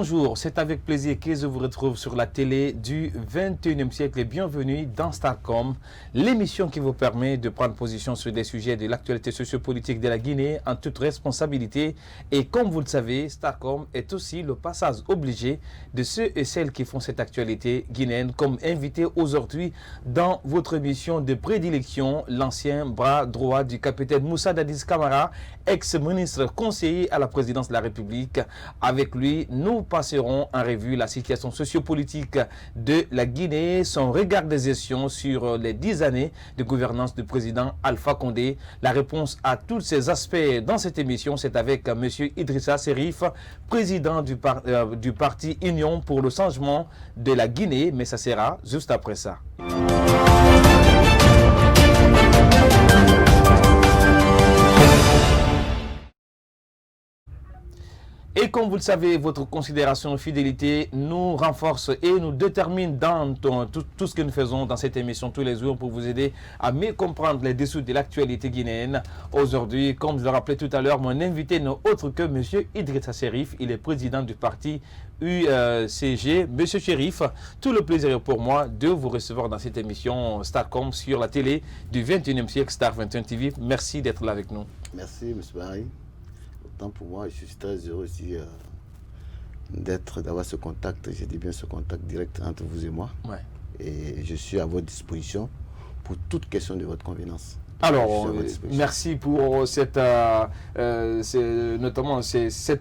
Bonjour, c'est avec plaisir que je vous retrouve sur la télé du 21e siècle et bienvenue dans Starcom, l'émission qui vous permet de prendre position sur des sujets de l'actualité sociopolitique de la Guinée en toute responsabilité. Et comme vous le savez, Starcom est aussi le passage obligé de ceux et celles qui font cette actualité guinéenne, comme invité aujourd'hui dans votre émission de prédilection, l'ancien bras droit du capitaine Moussa Dadis Camara, ex-ministre conseiller à la présidence de la République. Avec lui, nous passerons en revue la situation sociopolitique de la Guinée, son regard de gestion sur les 10 années de gouvernance du président Alpha Condé. La réponse à tous ces aspects dans cette émission, c'est avec M. Idrissa Serif, président du parti Union pour le changement de la Guinée, mais ça sera juste après ça. Et comme vous le savez, votre considération et fidélité nous renforce et nous détermine dans tout ce que nous faisons dans cette émission tous les jours pour vous aider à mieux comprendre les dessous de l'actualité guinéenne. Aujourd'hui, comme je le rappelais tout à l'heure, mon invité n'est autre que M. Idrissa Serif. Il est président du parti UCG. M. Serif, tout le plaisir est pour moi de vous recevoir dans cette émission Starcom sur la télé du 21e siècle, Star 21 TV. Merci d'être là avec nous. Merci, M. Barry. Pour moi, je suis très heureux aussi d'avoir ce contact, j'ai dit bien ce contact direct entre vous et moi. Ouais. Et je suis à votre disposition pour toute question de votre convenance. Alors, merci pour cette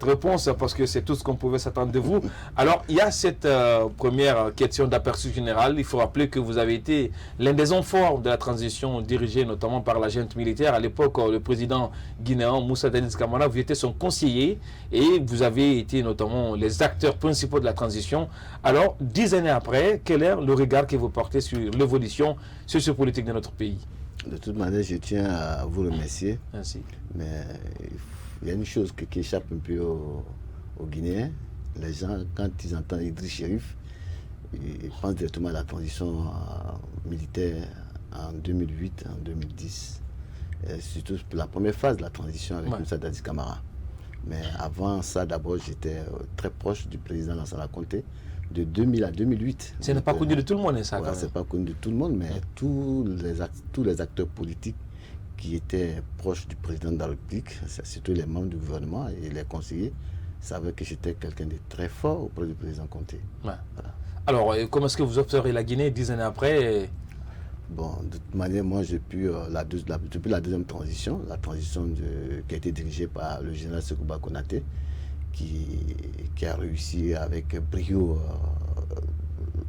réponse, parce que c'est tout ce qu'on pouvait s'attendre de vous. Alors, il y a cette première question d'aperçu général. Il faut rappeler que vous avez été l'un des hommes forts de la transition dirigée notamment par la junte militaire. À l'époque, le président guinéen Moussa Dadis Camara, vous étiez son conseiller et vous avez été notamment les acteurs principaux de la transition. Alors, 10 années après, quel est le regard que vous portez sur l'évolution sociopolitique de notre pays ? De toute manière, je tiens à vous remercier. Merci. Mais il y a une chose qui échappe un peu aux Guinéens. Les gens, quand ils entendent Idriss Serif, ils pensent directement à la transition militaire en 2008, en 2010. Et surtout pour la première phase de la transition avec Moussa Dadis Camara. Mais avant ça, d'abord, j'étais très proche du président Lansana Conté. De 2000 à 2008. Ce n'est pas connu de tout le monde, ça. Ouais, ce n'est pas connu de tout le monde, mais tous les acteurs politiques qui étaient proches du président de la République, surtout les membres du gouvernement et les conseillers, savaient que j'étais quelqu'un de très fort auprès du président Conté. Ouais. Voilà. Alors, comment est-ce que vous observez la Guinée 10 années après? Bon, de toute manière, moi, j'ai pu, depuis la deuxième transition, la transition qui a été dirigée par le général Sekouba Konaté, qui a réussi avec brio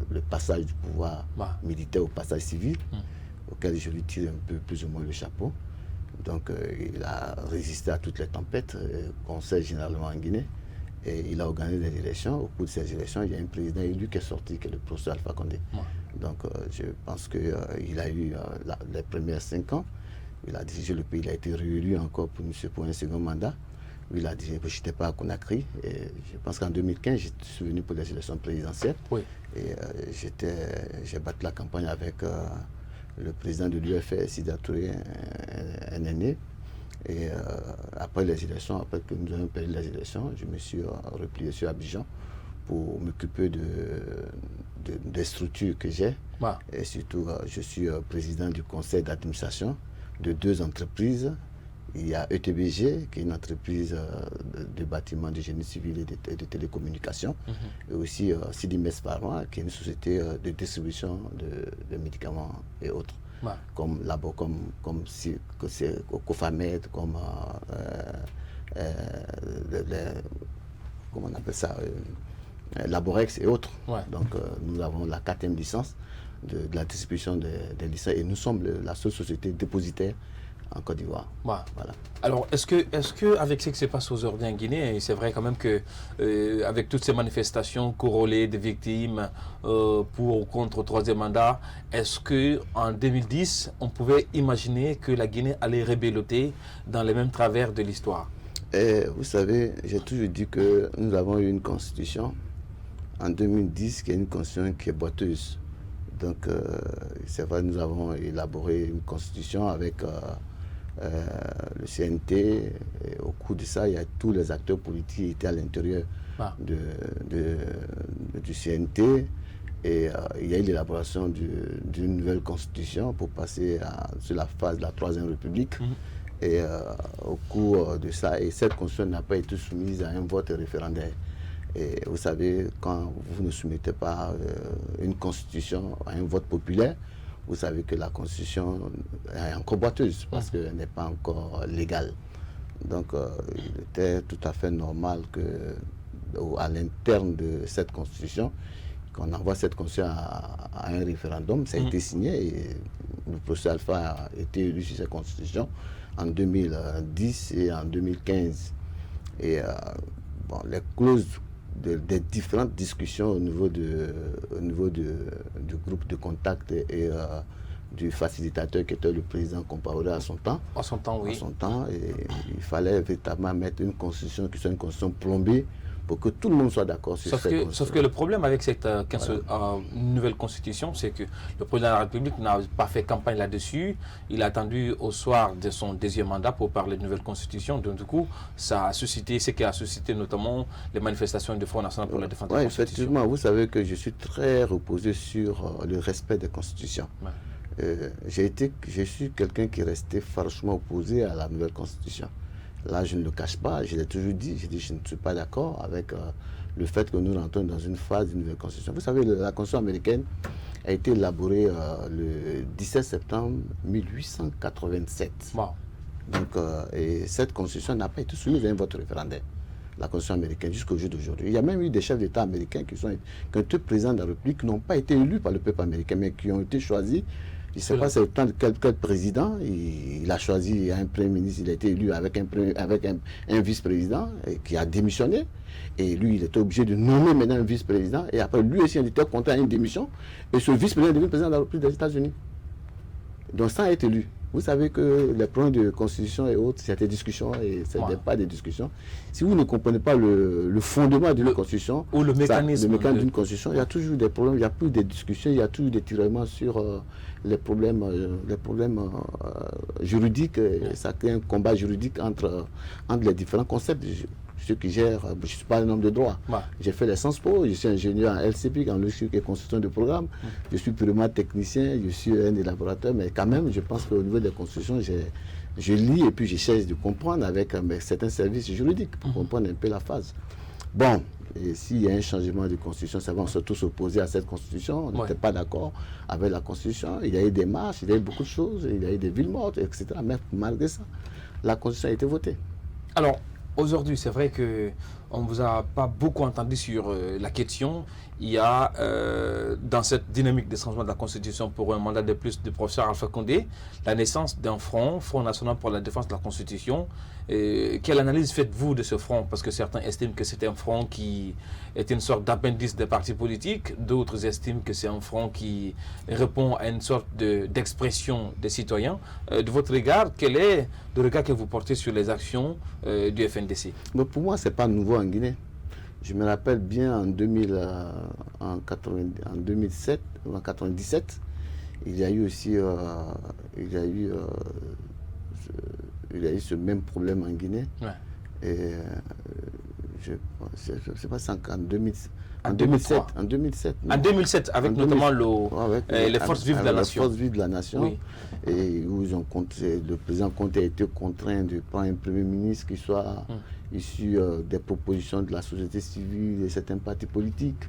le passage du pouvoir militaire au passage civil, auquel je lui tire un peu plus ou moins le chapeau. Donc il a résisté à toutes les tempêtes qu'on sait généralement en Guinée, et il a organisé des élections. Au cours de ces élections, il y a un président élu qui est sorti, qui est le professeur Alpha Condé. Donc je pense qu'il a eu les premières 5 ans, il a dirigé le pays, il a été réélu encore pour un second mandat. Il a dit que je n'étais pas à Conakry. Et je pense qu'en 2015, je suis venu pour les élections présidentielles. Oui. Et j'ai battu la campagne avec le président de l'UFR, Sida Touré, un aîné. Et après les élections, après que nous avons perdu les élections, je me suis replié sur Abidjan pour m'occuper des structures que j'ai. Et surtout, je suis président du conseil d'administration de 2 entreprises. Il y a ETBG, qui est une entreprise de bâtiments de génie civil et de télécommunications. Et aussi Sidimes Pharma, qui est une société de distribution de médicaments et autres. Comme Cofamed, comme comment on appelle ça, Laborex et autres. Donc nous avons la 4e licence de la distribution des licences et nous sommes la seule société dépositaire en Côte d'Ivoire. Voilà. Alors, est-ce que avec ce qui se passe aujourd'hui en Guinée, c'est vrai quand même que avec toutes ces manifestations corrélées de victimes pour ou contre le 3e mandat, est-ce qu'en 2010, on pouvait imaginer que la Guinée allait rebelloter dans les mêmes travers de l'histoire? Vous savez, j'ai toujours dit que nous avons eu une constitution en 2010 qui est une constitution qui est boiteuse. Donc, c'est vrai, nous avons élaboré une constitution avec le CNT. Et au cours de ça, il y a tous les acteurs politiques qui étaient à l'intérieur du CNT. Et il y a eu l'élaboration d'une nouvelle constitution pour passer sur la phase de la Troisième République. Et au cours de ça, et cette constitution n'a pas été soumise à un vote référendaire. Et vous savez, quand vous ne soumettez pas une constitution à un vote populaire, vous savez que la constitution est encore boiteuse parce qu'elle n'est pas encore légale. Donc il était tout à fait normal qu'à l'interne de cette constitution, qu'on envoie cette constitution à un référendum. Ça a été signé et le professeur Alpha a été élu sur cette constitution en 2010 et en 2015. Et les clauses des différentes discussions au niveau du groupe de contact et du facilitateur qui était le président Compaoré à son temps. À son temps, oui. À son temps, et il fallait véritablement mettre une constitution qui soit une constitution plombée pour que tout le monde soit d'accord sur cette constitution. Sauf que le problème avec cette nouvelle constitution, c'est que le président de la République n'a pas fait campagne là-dessus. Il a attendu au soir de son deuxième mandat pour parler de nouvelle constitution. Donc du coup, ça a suscité, ce qui a suscité notamment les manifestations du Front National pour la défense de la Constitution. Effectivement, vous savez que je suis très reposé sur le respect des constitutions. Je suis quelqu'un qui restait farouchement opposé à la nouvelle constitution. Là, je ne le cache pas, je l'ai toujours dit, je ne suis pas d'accord avec le fait que nous rentrons dans une phase d'une nouvelle constitution. Vous savez, la constitution américaine a été élaborée le 17 septembre 1887. Wow. Donc, et cette constitution n'a pas été soumise à un vote référendaire, la constitution américaine, jusqu'au jour d'aujourd'hui. Il y a même eu des chefs d'État américains qui ont été présidents de la République, qui n'ont pas été élus par le peuple américain, mais qui ont été choisis. Je ne sais pas c'est quel président, il a choisi un premier ministre, il a été élu avec un vice-président qui a démissionné. Et lui, il était obligé de nommer maintenant un vice-président. Et après, lui aussi, il était contraint à une démission. Et ce vice-président est devenu président de la République des États-Unis. Donc ça a été élu. Vous savez que les problèmes de constitution et autres, c'est des discussions et ce n'est pas des discussions. Si vous ne comprenez pas le fondement d'une constitution, ou le mécanisme d'une constitution, il y a toujours des problèmes, il n'y a plus de discussions, il y a toujours des tiraillements sur les problèmes juridiques. Et ça crée un combat juridique entre les différents concepts. Ceux qui gèrent, je ne suis pas un homme de droit. J'ai fait les Sciences Po, je suis ingénieur en LCP, en logistique et construction de programmes. Je suis purement technicien, je suis un élaborateur, mais quand même, je pense qu'au niveau des constructions, je lis et puis je cherche de comprendre avec certains services juridiques pour comprendre un peu la phase. Bon, et s'il y a un changement de constitution, ça va, on se tous opposer à cette constitution, on n'était pas d'accord avec la constitution, il y a eu des marches, il y a eu beaucoup de choses, il y a eu des villes mortes, etc. Mais malgré ça, la constitution a été votée. Alors, aujourd'hui, c'est vrai qu'on ne vous a pas beaucoup entendu sur la question. Il y a, dans cette dynamique de changement de la Constitution pour un mandat de plus du professeur Alpha Condé, la naissance d'un Front National pour la défense de la Constitution. Quelle analyse faites-vous de ce front? Parce que certains estiment que c'est un front qui est une sorte d'appendice des partis politiques. D'autres estiment que c'est un front qui répond à une sorte d'expression des citoyens. De votre regard, quel est le regard que vous portez sur les actions du FNDC? Mais pour moi, ce n'est pas nouveau en Guinée. Je me rappelle bien en 2007 ou en 97, il y a eu aussi ce même problème en Guinée. Et je ne sais pas si en 2007. En 2007, avec notamment les forces vives de la nation. Les forces vives de la nation. Et où le président Conté a été contraint de prendre un premier ministre qui soit issu des propositions de la société civile et certains partis politiques.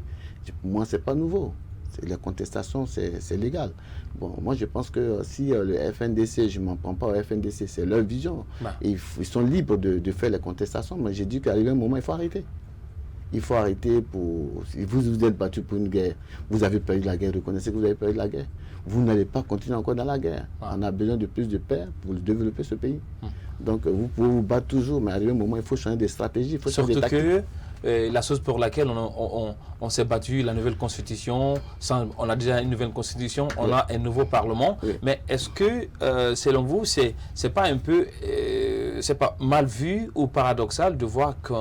Pour moi, ce n'est pas nouveau. Les contestations, c'est légal. Bon, moi, je pense que si le FNDC, je ne m'en prends pas au FNDC, c'est leur vision. Ils sont libres de faire les contestations. Mais j'ai dit qu'à un moment, il faut arrêter. Il faut arrêter si vous vous êtes battu pour une guerre, vous avez perdu la guerre, reconnaissez que vous avez perdu la guerre. Vous n'allez pas continuer encore dans la guerre. On a besoin de plus de paix pour développer ce pays. Donc vous pouvez vous battre toujours, mais à un moment, il faut changer de stratégie. Il faut surtout que la chose pour laquelle on s'est battu, la nouvelle constitution, on a déjà une nouvelle constitution, on a un nouveau parlement. Mais est-ce que, selon vous, c'est pas un peu c'est pas mal vu ou paradoxal de voir que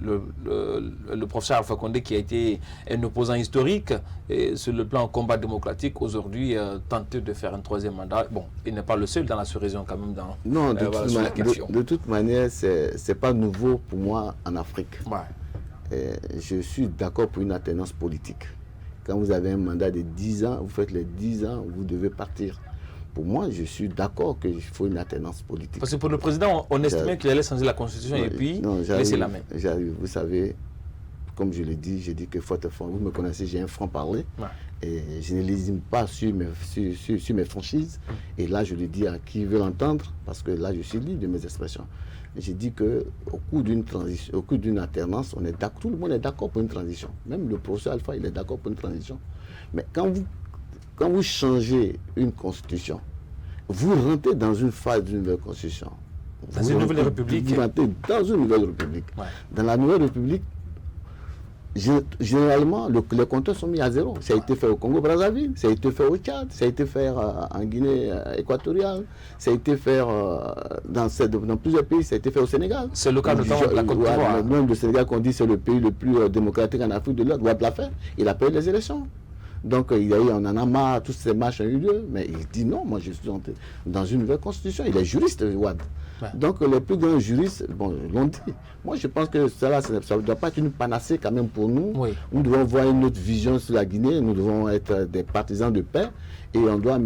le professeur Alpha Condé, qui a été un opposant historique et sur le plan combat démocratique, aujourd'hui tente de faire un troisième mandat. Bon, il n'est pas le seul dans la sous-région quand même. Non, de toute manière, c'est pas nouveau pour moi en Afrique. Ouais. Je suis d'accord pour une alternance politique. Quand vous avez un mandat de 10 ans, vous faites les 10 ans, vous devez partir. Pour moi, je suis d'accord qu'il faut une alternance politique. Parce que pour le président, on estimait qu'il allait changer la constitution et puis laisser la main. Vous savez, comme je l'ai dit, j'ai dit que vous me connaissez, j'ai un franc-parler. Ouais. Et je ne lésime pas sur mes franchises. Et là, je le dis à qui veut l'entendre, parce que là, je suis libre de mes expressions. J'ai dit qu'au cours d'une transition, au cours d'une alternance, tout le monde est d'accord pour une transition. Même le professeur Alpha, il est d'accord pour une transition. Mais quand vous changez une constitution, vous rentrez dans une phase d'une nouvelle constitution. Dans une nouvelle république. Vous rentrez dans une nouvelle république. Ouais. Dans la nouvelle république, généralement, les compteurs sont mis à zéro. Ça a été fait au Congo-Brazzaville, ça a été fait au Tchad, ça a été fait en Guinée équatoriale, ça a été fait dans plusieurs pays, ça a été fait au Sénégal. C'est le cas notamment de la Côte d'Ivoire. Même le Sénégal, qu'on dit c'est le pays le plus démocratique en Afrique de l'Ouest, Ouad l'a fait. Il a payé les élections. Donc, on en a marre, tous ces marches ont eu lieu, mais il dit non, moi je suis dans une nouvelle constitution. Il est juriste, Ouad. Ouais. Donc, les plus grands juristes, l'ont dit. Moi, je pense que ça ne doit pas être une panacée quand même pour nous. Oui. Nous devons voir une autre vision sur la Guinée, nous devons être des partisans de paix. Et on doit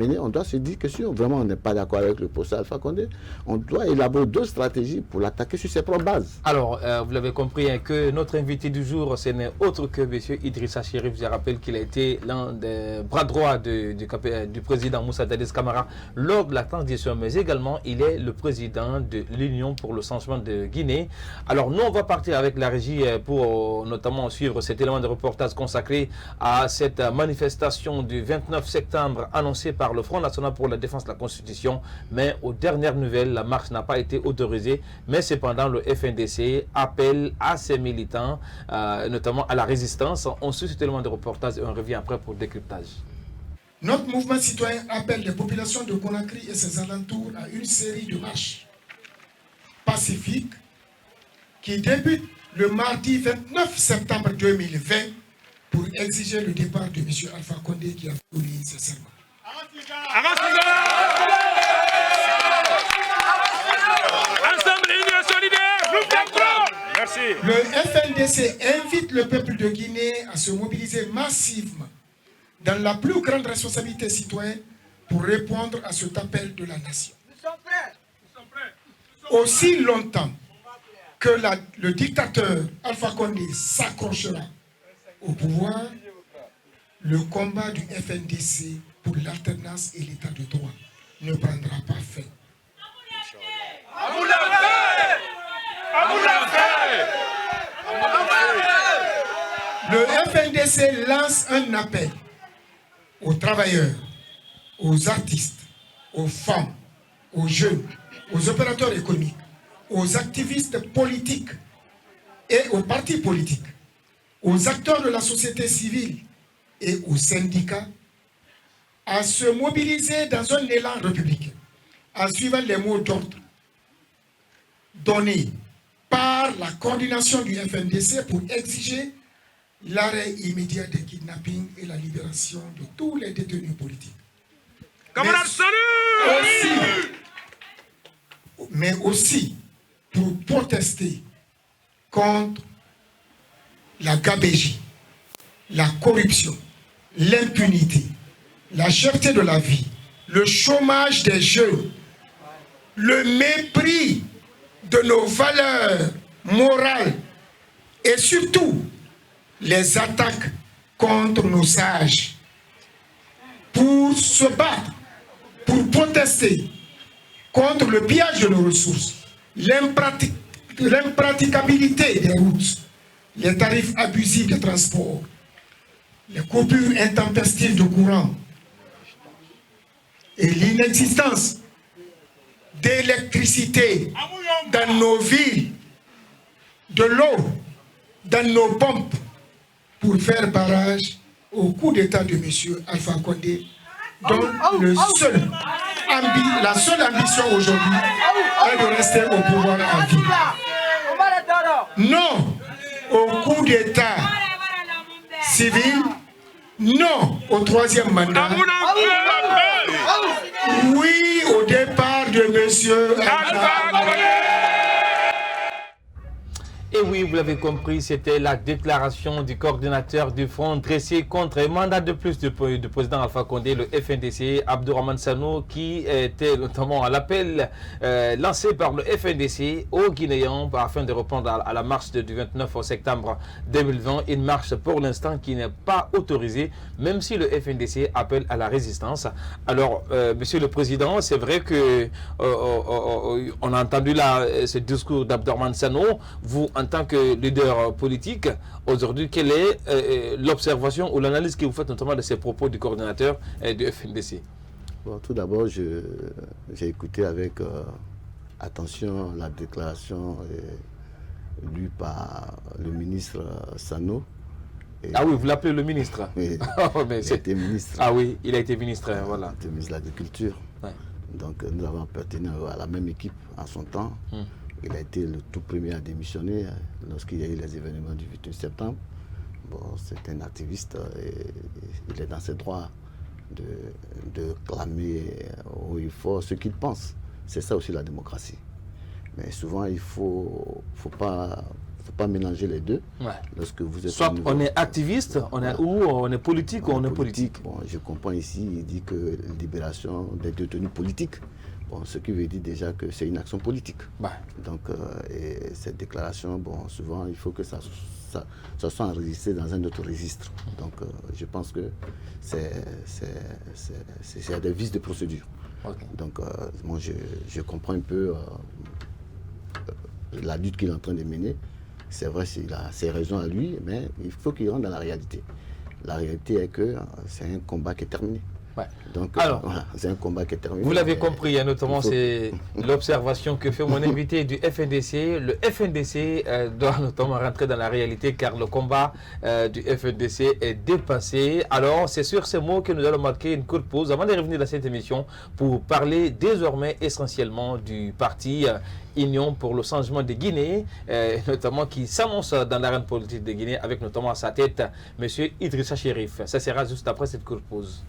se dire que si vraiment on n'est pas d'accord avec le professeur Alpha Condé, on doit élaborer deux stratégies pour l'attaquer sur ses propres bases. Alors, vous l'avez compris, hein, que notre invité du jour, ce n'est autre que M. Idrissa Chérif. Je rappelle qu'il a été l'un des bras droits du président Moussa Dadis Camara lors de la transition, mais également il est le président de l'Union pour le changement de Guinée. Alors, nous, on va partir avec la régie pour notamment suivre cet élément de reportage consacré à cette manifestation du 29 septembre annoncé par le Front National pour la Défense de la Constitution, mais aux dernières nouvelles, la marche n'a pas été autorisée, mais cependant le FNDC appelle à ses militants, notamment à la résistance. On suit cet élément de reportage et on revient après pour le décryptage. Notre mouvement citoyen appelle les populations de Conakry et ses alentours à une série de marches pacifiques qui débutent le mardi 29 septembre 2020 pour exiger le départ de M. Alpha Condé qui a donné ses serments. Ensemble, Union solidaire, nous comprends. Merci. Le FNDC invite le peuple de Guinée à se mobiliser massivement dans la plus grande responsabilité citoyenne pour répondre à cet appel de la nation. Nous sommes prêts. Aussi longtemps que le dictateur Alpha Condé s'accrochera au pouvoir, le combat du FNDC pour l'alternance et l'état de droit ne prendra pas fin. Le FNDC lance un appel aux travailleurs, aux artistes, aux femmes, aux jeunes, aux opérateurs économiques, aux activistes politiques et aux partis politiques, aux acteurs de la société civile et aux syndicats à se mobiliser dans un élan républicain en suivant les mots d'ordre donnés par la coordination du FNDC pour exiger l'arrêt immédiat des kidnappings et la libération de tous les détenus politiques. Camarades, salut! Mais aussi pour protester contre la gabegie, la corruption, l'impunité, la cherté de la vie, le chômage des jeunes, le mépris de nos valeurs morales et surtout les attaques contre nos sages. Pour se battre, pour protester contre le pillage de nos ressources, l'impraticabilité des routes, les tarifs abusifs de transport, les coupures intempestives de courant et l'inexistence d'électricité dans nos villes, de l'eau dans nos pompes pour faire barrage au coup d'État de M. Alpha Condé dont la seule ambition aujourd'hui est de rester au pouvoir à vie. Non au coup d'État civil, non au troisième mandat, oui au départ de monsieur Alpha Condé. Et oui, vous l'avez compris, c'était la déclaration du coordinateur du front dressé contre un mandat de plus du président Alpha Condé, le FNDC, Abdourahmane Sano, qui était notamment à l'appel lancé par le FNDC aux Guinéens afin de répondre à la marche du 29 septembre 2020, une marche pour l'instant qui n'est pas autorisée, même si le FNDC appelle à la résistance. Alors, Monsieur le Président, c'est vrai que on a entendu là ce discours d'Abdourahmane Sano. Vous, en tant que leader politique, aujourd'hui, quelle est l'observation ou l'analyse que vous faites notamment de ces propos du coordinateur du FNDC? Bon, tout d'abord, j'ai écouté avec attention la déclaration lue par le ministre Sano. Ah oui, vous l'appelez le ministre? Oui, il a été ministre. Ah oui, il a été ministre, voilà. Il était ministre de l'Agriculture. Ouais. Donc nous avons appartenu à la même équipe en son temps. Il a été le tout premier à démissionner lorsqu'il y a eu les événements du 28 septembre. Bon, c'est un activiste et il est dans ses droits de clamer haut et fort ce qu'il pense. C'est ça aussi la démocratie. Mais souvent, il ne faut pas mélanger les deux. Ouais. Lorsque vous êtes soit on est activiste, ou on est politique, ou on est politique. Bon, je comprends ici, il dit que libération des détenus politiques. Bon, ce qui veut dire déjà que c'est une action politique. Ouais. Donc, et cette déclaration, bon, souvent, il faut que ça soit enregistré dans un autre registre. Donc, je pense que c'est des vices de procédure. Okay. Donc, moi, je comprends un peu la lutte qu'il est en train de mener. C'est vrai, il a ses raisons à lui, mais il faut qu'il rentre dans la réalité. La réalité est que c'est un combat qui est terminé. Ouais. Donc, alors, c'est un combat qui est terminé. Vous l'avez compris, hein, notamment c'est l'observation que fait mon invité du FNDC. Le FNDC doit notamment rentrer dans la réalité car le combat du FNDC est dépassé. Alors, c'est sur ces mots que nous allons marquer une courte pause avant de revenir dans cette émission pour parler désormais essentiellement du parti Union pour le changement de Guinée, notamment qui s'annonce dans l'arène politique de Guinée avec notamment à sa tête M. Idrissa Chérif. Ça sera juste après cette courte pause.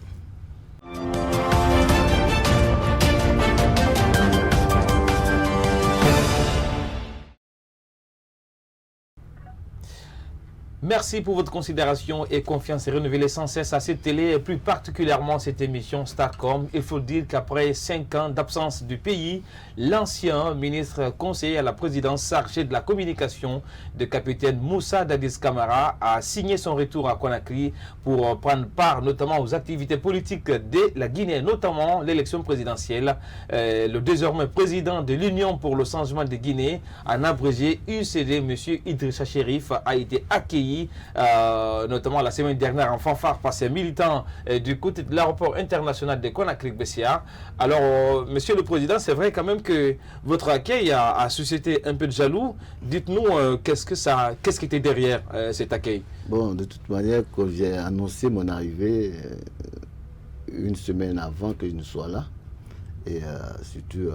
Merci pour votre considération et confiance renouvelée sans cesse à cette télé et plus particulièrement cette émission Starcom. Il faut dire qu'après 5 ans d'absence du pays, l'ancien ministre conseiller à la présidence chargé de la communication, le capitaine Moussa Dadis Camara, a signé son retour à Conakry pour prendre part notamment aux activités politiques de la Guinée, notamment l'élection présidentielle. Le désormais président de l'Union pour le changement de Guinée, en abrégé UCD, M. Idrissa Chérif, a été accueilli notamment la semaine dernière en fanfare par ses militants du côté de l'aéroport international de Conakry-BCA. Alors, Monsieur le Président, c'est vrai quand même que votre accueil a suscité un peu de jaloux. Dites-nous, qu'est-ce qui était derrière cet accueil? Bon, de toute manière, quand j'ai annoncé mon arrivée une semaine avant que je ne sois là, et surtout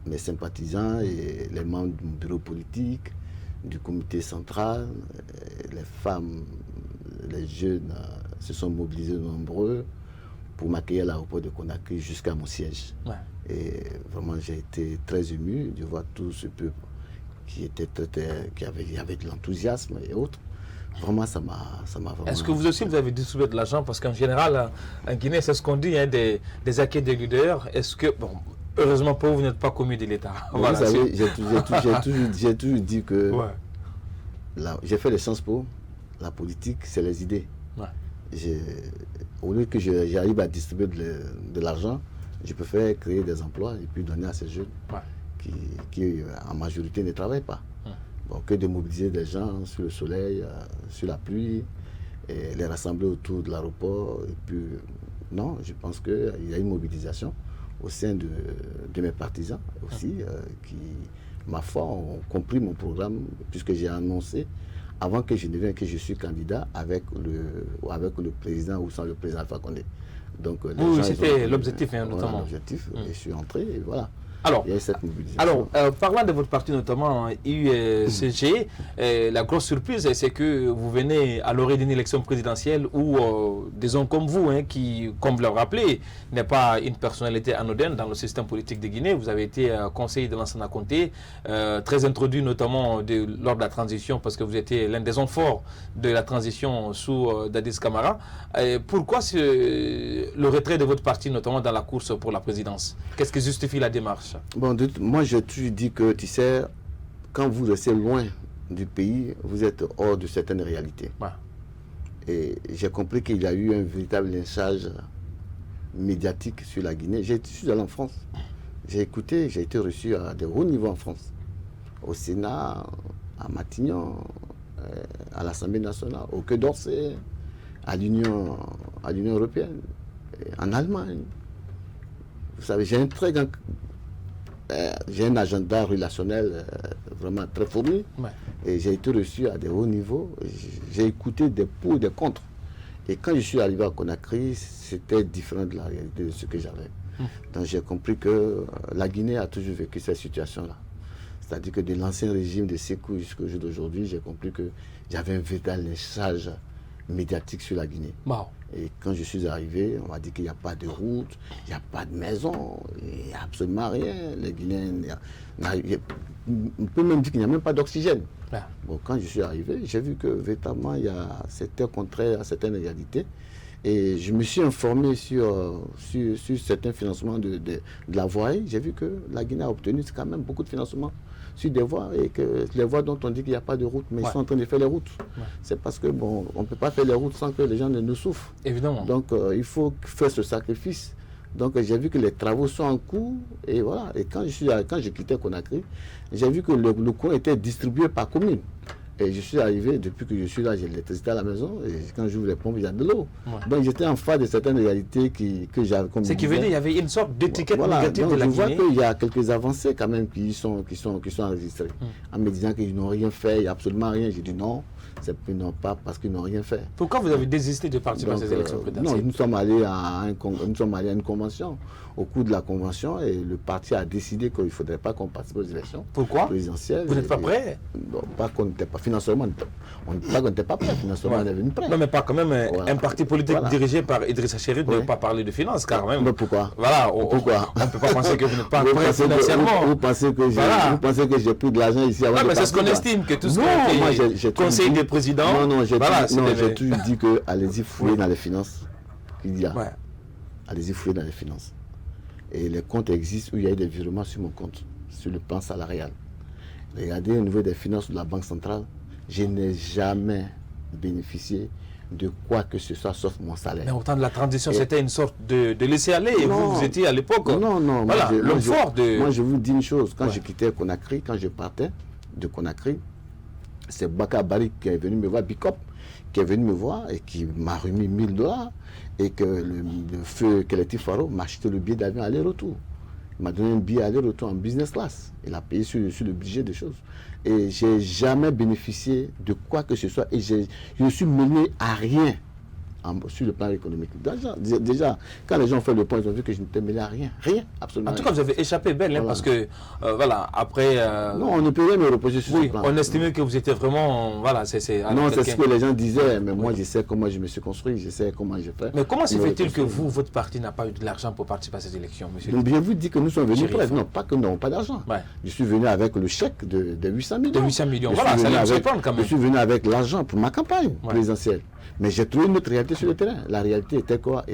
mes sympathisants et les membres du bureau politique, du comité central, les femmes, les jeunes se sont mobilisés nombreux pour m'accueillir à l'aéroport de Conakry jusqu'à mon siège. Ouais. Et vraiment, j'ai été très ému de voir tout ce peuple qui avait de l'enthousiasme et autres. Vraiment, ça m'a vraiment... Est-ce que vous aussi, vous avez distribué de l'argent? Parce qu'en général, en Guinée, c'est ce qu'on dit, hein, des accueils des leaders. Est-ce que... Bon, heureusement pour vous, vous n'êtes pas commis de l'État. Voilà, vous savez, j'ai toujours dit que j'ai fait les Sciences Po, la politique, c'est les idées. Ouais. Au lieu que j'arrive à distribuer de l'argent, je préfère créer des emplois et puis donner à ces jeunes qui en majorité ne travaillent pas. Ouais. Bon, que de mobiliser des gens sur le soleil, sur la pluie, et les rassembler autour de l'aéroport. Et puis, non, je pense qu'il y a une mobilisation au sein de mes partisans aussi, qui, ma foi, ont compris mon programme, puisque j'ai annoncé avant que je ne vienne, que je suis candidat avec le président ou sans le président Alpha Condé. Donc, oui, c'était l'objectif, notamment. L'objectif, et je suis entré, et voilà. Alors, il y a cette mobilisation. Parlant de votre parti, notamment UCG, la grosse surprise, c'est que vous venez à l'orée d'une élection présidentielle où des hommes comme vous, qui, comme vous l'avez rappelé, n'est pas une personnalité anodine dans le système politique de Guinée. Vous avez été conseiller de Lansana Conté, très introduit notamment lors de la transition, parce que vous étiez l'un des hommes forts de la transition sous Dadis Camara. Pourquoi le retrait de votre parti, notamment dans la course pour la présidence? Qu'est-ce qui justifie la démarche? Bon, moi, je te dis que, tu sais, quand vous restez loin du pays, vous êtes hors de certaines réalités. Ouais. Et j'ai compris qu'il y a eu un véritable lynchage médiatique sur la Guinée. Je suis allé en France. J'ai écouté, j'ai été reçu à de hauts niveaux en France. Au Sénat, à Matignon, à l'Assemblée nationale, au Quai d'Orsay, à l'Union européenne, en Allemagne. Vous savez, j'ai un agenda relationnel vraiment très fourni. Ouais. Et j'ai été reçu à des hauts niveaux. J'ai écouté des pour et des contre. Et quand je suis arrivé à Conakry, c'était différent de la réalité de ce que j'avais. Donc j'ai compris que la Guinée a toujours vécu cette situation-là. C'est-à-dire que de l'ancien régime de Sékou jusqu'au jour d'aujourd'hui, j'ai compris que j'avais un véritable lynchage médiatique sur la Guinée. Wow. Et quand je suis arrivé, on m'a dit qu'il n'y a pas de route, il n'y a pas de maison, il n'y a absolument rien. Les Guinéens, on peut même dire qu'il n'y a même pas d'oxygène. Ouais. Bon, quand je suis arrivé, j'ai vu que véritablement, c'était contraire à certaines réalités. Et je me suis informé sur certains financements de la voirie. J'ai vu que la Guinée a obtenu quand même beaucoup de financements sur des voies, et que les voies dont on dit qu'il n'y a pas de route, mais ils sont en train de faire les routes. Ouais. C'est parce que, bon, on ne peut pas faire les routes sans que les gens ne nous souffrent. Évidemment. Donc, il faut faire ce sacrifice. Donc, j'ai vu que les travaux sont en cours, et voilà. Et quand j'ai quitté Conakry, j'ai vu que le courant était distribué par commune. Et je suis arrivé, depuis que je suis là, j'ai l'électricité à la maison, et quand j'ouvre les pompes, il y a de l'eau. Ouais. Donc j'étais en face de certaines réalités que j'avais. Ce qui veut dire qu'il y avait une sorte d'étiquette négative de la Guinée. Je vois qu'il y a quelques avancées quand même qui sont enregistrées. En me disant qu'ils n'ont rien fait, il n'y a absolument rien. J'ai dit non, non pas parce qu'ils n'ont rien fait. Pourquoi vous avez désisté de participer à ces élections présidentielles? Non, nous sommes allés à une convention. Au cours de la convention, et le parti a décidé qu'il ne faudrait pas qu'on participe aux élections présidentielles. Vous n'êtes pas prêt? Non, pas qu'on n'était pas financièrement. On n'était pas prêt. Financièrement, on est venu prêt. Non, mais pas quand même un parti politique dirigé par Idrissa Chérif ne pas parler de finances, quand même. Mais pourquoi? Voilà, pourquoi? On ne peut pas penser que vous n'êtes pas prêt financièrement. Vous pensez que j'ai pris de l'argent ici avant de mais c'est ce qu'on estime, que tout ce qui est conseil des présidents. Non, j'ai toujours dit que allez-y fouiller dans les finances. Allez-y fouiller dans les finances. Et les comptes existent où il y a eu des virements sur mon compte, sur le plan salarial. Regardez au niveau des finances de la Banque centrale, je n'ai jamais bénéficié de quoi que ce soit sauf mon salaire. Mais au temps de la transition, c'était une sorte de laisser-aller, et vous étiez à l'époque. Non, voilà, l'homme fort de... Moi, je vous dis une chose, quand je quittais Conakry, quand je partais de Conakry, c'est Baka Bari qui est venu me voir, Bicop, qui est venu me voir et qui m'a remis $1000, et que le feu Keleti Faro m'a acheté le billet d'avion aller-retour. Il m'a donné un billet aller-retour en business class. Il a payé sur le budget des choses. Et je n'ai jamais bénéficié de quoi que ce soit. Et je ne suis mené à rien sur le plan économique. Déjà, quand les gens ont fait le point, ils ont vu que je n'étais mêlé à rien. Rien, absolument rien. En tout cas, vous avez échappé belle, voilà. Parce que, voilà, après... Non, on ne peut rien me reposer sur ce plan. On estimait que vous étiez vraiment... Voilà, non, c'est ce que les gens disaient, mais moi, je sais comment je me suis construit, je sais comment j'ai fait. Mais comment se fait-il que vous, votre parti, n'a pas eu de l'argent pour participer à ces élections, monsieur? Donc, je vous dis que nous sommes venus prêts. Non, pas que nous n'avons pas d'argent. Ouais. Je suis venu avec le chèque de 800 millions. De 800 millions, voilà, ça allait me surprendre quand même. Je suis venu avec l'argent pour ma campagne présidentielle. Mais j'ai trouvé une autre réalité sur le terrain. La réalité était quoi?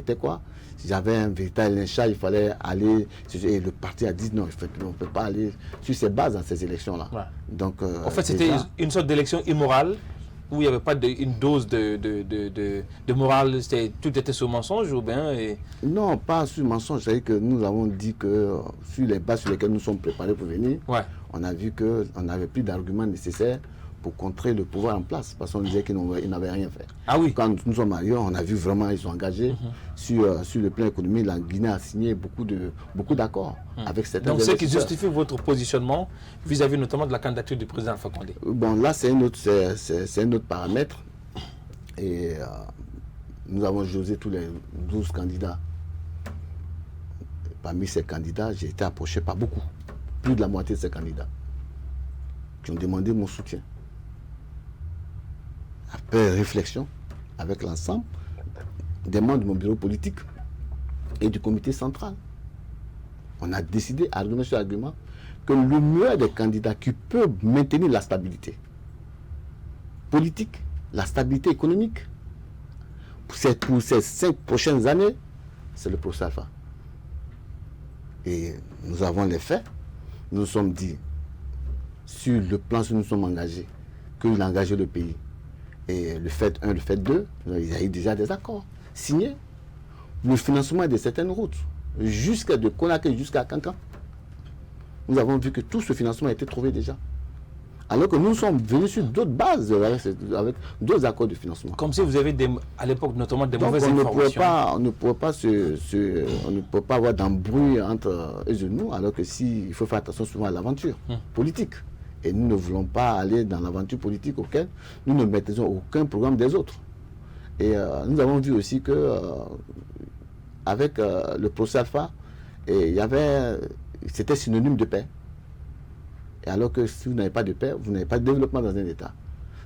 J'avais un véritable lynchage, il fallait aller. Et le parti a dit non, on ne peut pas aller sur ces bases dans ces élections-là. Ouais. Donc, en fait, c'était une sorte d'élection immorale où il n'y avait pas une dose de morale, tout était sur mensonge ou bien Non, pas sur mensonge. C'est-à-dire que nous avons dit que sur les bases sur lesquelles nous sommes préparés pour venir, on a vu qu'on n'avait plus d'arguments nécessaires pour contrer le pouvoir en place, parce qu'on disait qu'ils n'avaient rien fait. Ah oui. Quand nous sommes arrivés, on a vu vraiment ils sont engagés sur le plan économique. La Guinée a signé beaucoup d'accords avec certains Donc, ce qui investisseurs. justifie votre positionnement vis-à-vis notamment de la candidature du président Alpha Condé. Bon, là, c'est un autre paramètre. Et nous avons josé tous les 12 candidats. Parmi ces candidats, j'ai été approché par beaucoup, plus de la moitié de ces candidats, qui ont demandé mon soutien. Après réflexion, avec l'ensemble des membres de mon bureau politique et du comité central, on a décidé, argument sur argument, que le meilleur des candidats qui peut maintenir la stabilité politique, la stabilité économique, pour ces 5 prochaines années, c'est le professeur Alpha. Et nous avons les faits. Nous nous sommes dit, sur le plan où nous sommes engagés, qu'il a engagé le pays. Et le fait 1, le fait 2, il y a eu déjà des accords signés. Le financement de certaines routes, jusqu'à de Conakry jusqu'à Cancan. Nous avons vu que tout ce financement a été trouvé déjà. Alors que nous sommes venus sur d'autres bases, avec d'autres accords de financement. Comme si vous avez à l'époque notamment des Donc mauvaises informations. on ne pourrait pas avoir d'embrouille entre eux et nous, alors que il faut faire attention souvent à l'aventure politique. Et nous ne voulons pas aller dans l'aventure politique auquel nous ne maîtrisons aucun programme des autres. Et nous avons vu aussi que avec le procès Alpha, c'était synonyme de paix. Et alors que si vous n'avez pas de paix, vous n'avez pas de développement dans un État.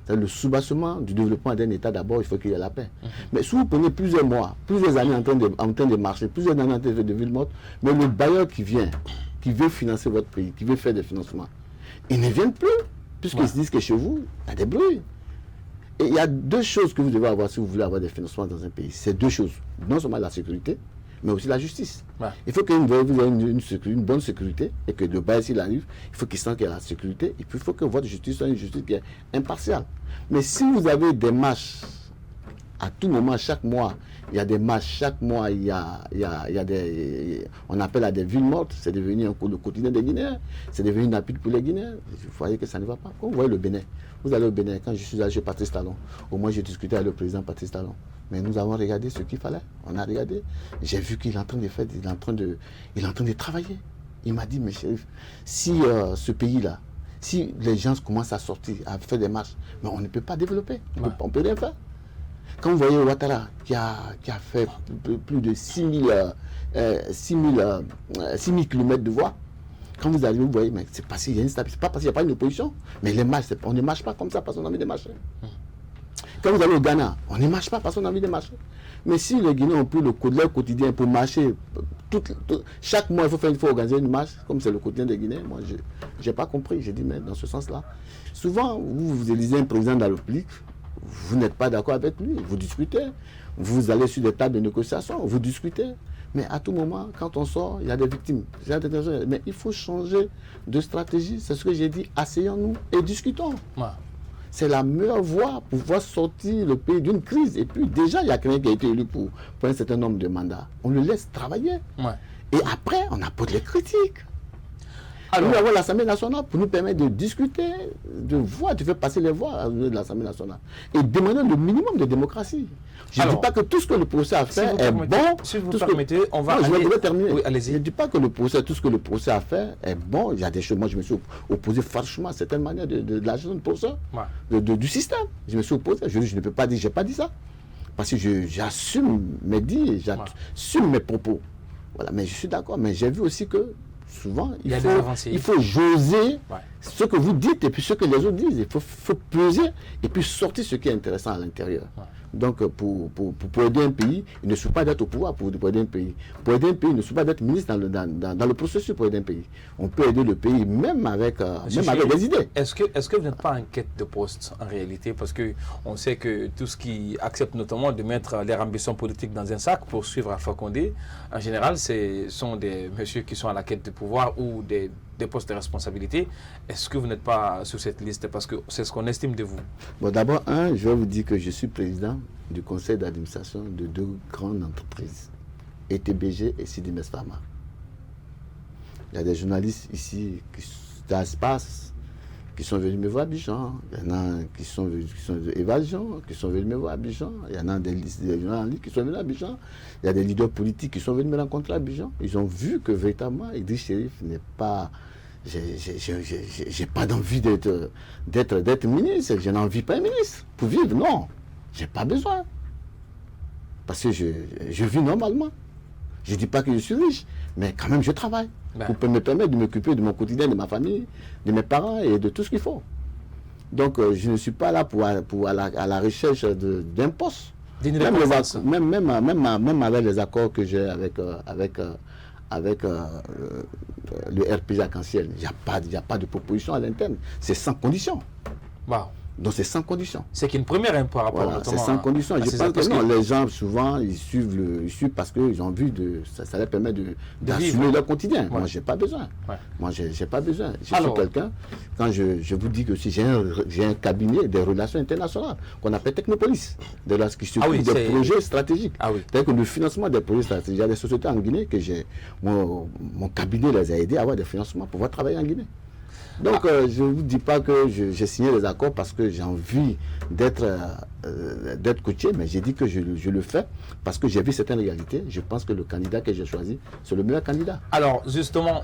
C'est le soubassement du développement d'un État, d'abord, il faut qu'il y ait la paix. Mais si vous prenez plusieurs mois, plusieurs années en train de marcher, plusieurs années en train de faire des villes mortes, mais le bailleur qui vient, qui veut financer votre pays, qui veut faire des financements, ils ne viennent plus, puisqu'ils se disent que chez vous, il y a des bruits. Et il y a 2 choses que vous devez avoir si vous voulez avoir des financements dans un pays. C'est 2 choses. Non seulement la sécurité, mais aussi la justice. Ouais. Il faut que vous ayez une bonne sécurité et que le bail, s'il arrive, il faut qu'il sente qu'il y a la sécurité et puis il faut que votre justice soit une justice qui est impartiale. Mais si vous avez des marches à tout moment, chaque mois, il y a des marches, chaque mois, il y a des... On appelle à des villes mortes, c'est devenu le quotidien des Guinéens, c'est devenu une habitude pour les Guinéens. Vous voyez que ça ne va pas. Quand vous voyez le Bénin, vous allez au Bénin, quand je suis allé chez Patrice Talon, au moins j'ai discuté avec le président Patrice Talon. Mais nous avons regardé ce qu'il fallait. On a regardé. J'ai vu qu'il est en train de faire, il est en train de travailler. Il m'a dit, mais chérif, si ce pays-là, si les gens commencent à sortir, à faire des marches, mais on ne peut pas développer. On ne peut rien faire. Quand vous voyez Ouattara, qui a fait plus de 6000 km de voies, quand vous arrivez, vous voyez, mais c'est parce qu'il y a une stabilité. C'est pas parce qu'il n'y a pas une opposition, mais les marches, on ne marche pas comme ça parce qu'on a envie de marcher. Quand vous allez au Ghana, on ne marche pas parce qu'on a envie de marcher. Mais si les Guinéens ont pris leur quotidien pour marcher, chaque mois, il faut organiser une marche, comme c'est le quotidien des Guinéens, moi, je n'ai pas compris. J'ai dit, mais dans ce sens-là, souvent, vous élisez un président de la République, vous n'êtes pas d'accord avec lui, vous discutez, vous allez sur des tables de négociation, vous discutez. Mais à tout moment, quand on sort, il y a des victimes. Mais il faut changer de stratégie. C'est ce que j'ai dit, asseyons-nous et discutons. Ouais. C'est la meilleure voie pour pouvoir sortir le pays d'une crise. Et puis déjà, il y a quelqu'un qui a été élu pour un certain nombre de mandats. On le laisse travailler. Ouais. Et après, on apporte les critiques. Alors, nous avons l'Assemblée nationale pour nous permettre de discuter, de voir, de faire passer les voix de l'Assemblée nationale. Et demander le minimum de démocratie. Je ne dis pas que tout ce que le procès a fait est bon. Si vous permettez, on va... Je vais terminer. Oui, allez-y. Je ne dis pas que tout ce que le procès a fait est bon. Il y a des choses. Moi, je me suis opposé franchement à certaines manières de la gestion du procès, du système. Je me suis opposé. Je ne peux pas dire, je n'ai pas dit ça. Parce que j'assume mes dits, j'assume mes propos. Voilà, mais je suis d'accord. Mais j'ai vu aussi que souvent, il faut joser ce que vous dites et puis ce que les autres disent. Il faut peser et puis sortir ce qui est intéressant à l'intérieur. Ouais. Donc, pour aider un pays, il ne suffit pas d'être au pouvoir pour aider un pays. Pour aider un pays, il ne suffit pas d'être ministre dans le processus pour aider un pays. On peut aider le pays même avec des idées. Est-ce que vous n'êtes pas en quête de poste en réalité? Parce qu'on sait que tout ce qui accepte notamment de mettre leurs ambitions politiques dans un sac pour suivre Alpha Condé, en général, ce sont des messieurs qui sont à la quête de pouvoir ou des postes de responsabilité. Est-ce que vous n'êtes pas sur cette liste? Parce que c'est ce qu'on estime de vous. Bon, d'abord, je vais vous dire que je suis président du conseil d'administration de 2 grandes entreprises, ETBG et Sidimes Pharma. Il y a des journalistes ici qui dans l'espace qui sont venus me voir à Abidjan. Il y en a qui sont d'évasion, qui sont venus me voir à Abidjan. Il y en a des journalistes qui sont venus à Abidjan. Il y a des leaders politiques qui sont venus me rencontrer à Abidjan. Ils ont vu que véritablement, Idriss Chérif n'est pas... J'ai pas d'envie d'être ministre. Je n'en vis pas un ministre. Pour vivre, non. J'ai pas besoin. Parce que je vis normalement. Je ne dis pas que je suis riche, mais quand même je travaille. Pour me permettre de m'occuper de mon quotidien, de ma famille, de mes parents et de tout ce qu'il faut. Donc je ne suis pas là à la recherche d'un poste. Même avec les accords que j'ai avec le RPG Arc-en-Ciel, il n'y a pas de proposition à l'interne. C'est sans condition. Wow. Donc c'est sans condition. C'est qu'une première par rapport voilà, c'est sans condition. Je pense que non, les gens souvent ils suivent parce qu'ils ont vu ça leur permet d'assumer leur quotidien. Ouais. Moi j'ai pas besoin. Ouais. Moi j'ai pas besoin. Je suis quelqu'un, quand je vous dis que si j'ai un cabinet des relations internationales qu'on appelle Technopolis, qui s'occupe des projets stratégiques. C'est-à-dire que le financement des projets stratégiques, il y a des sociétés en Guinée que mon cabinet les a aidés à avoir des financements pour pouvoir travailler en Guinée. Donc, je ne vous dis pas que j'ai signé les accords parce que j'ai envie d'être coaché, mais j'ai dit que je le fais parce que j'ai vu certaines réalités. Je pense que le candidat que j'ai choisi, c'est le meilleur candidat. Alors, justement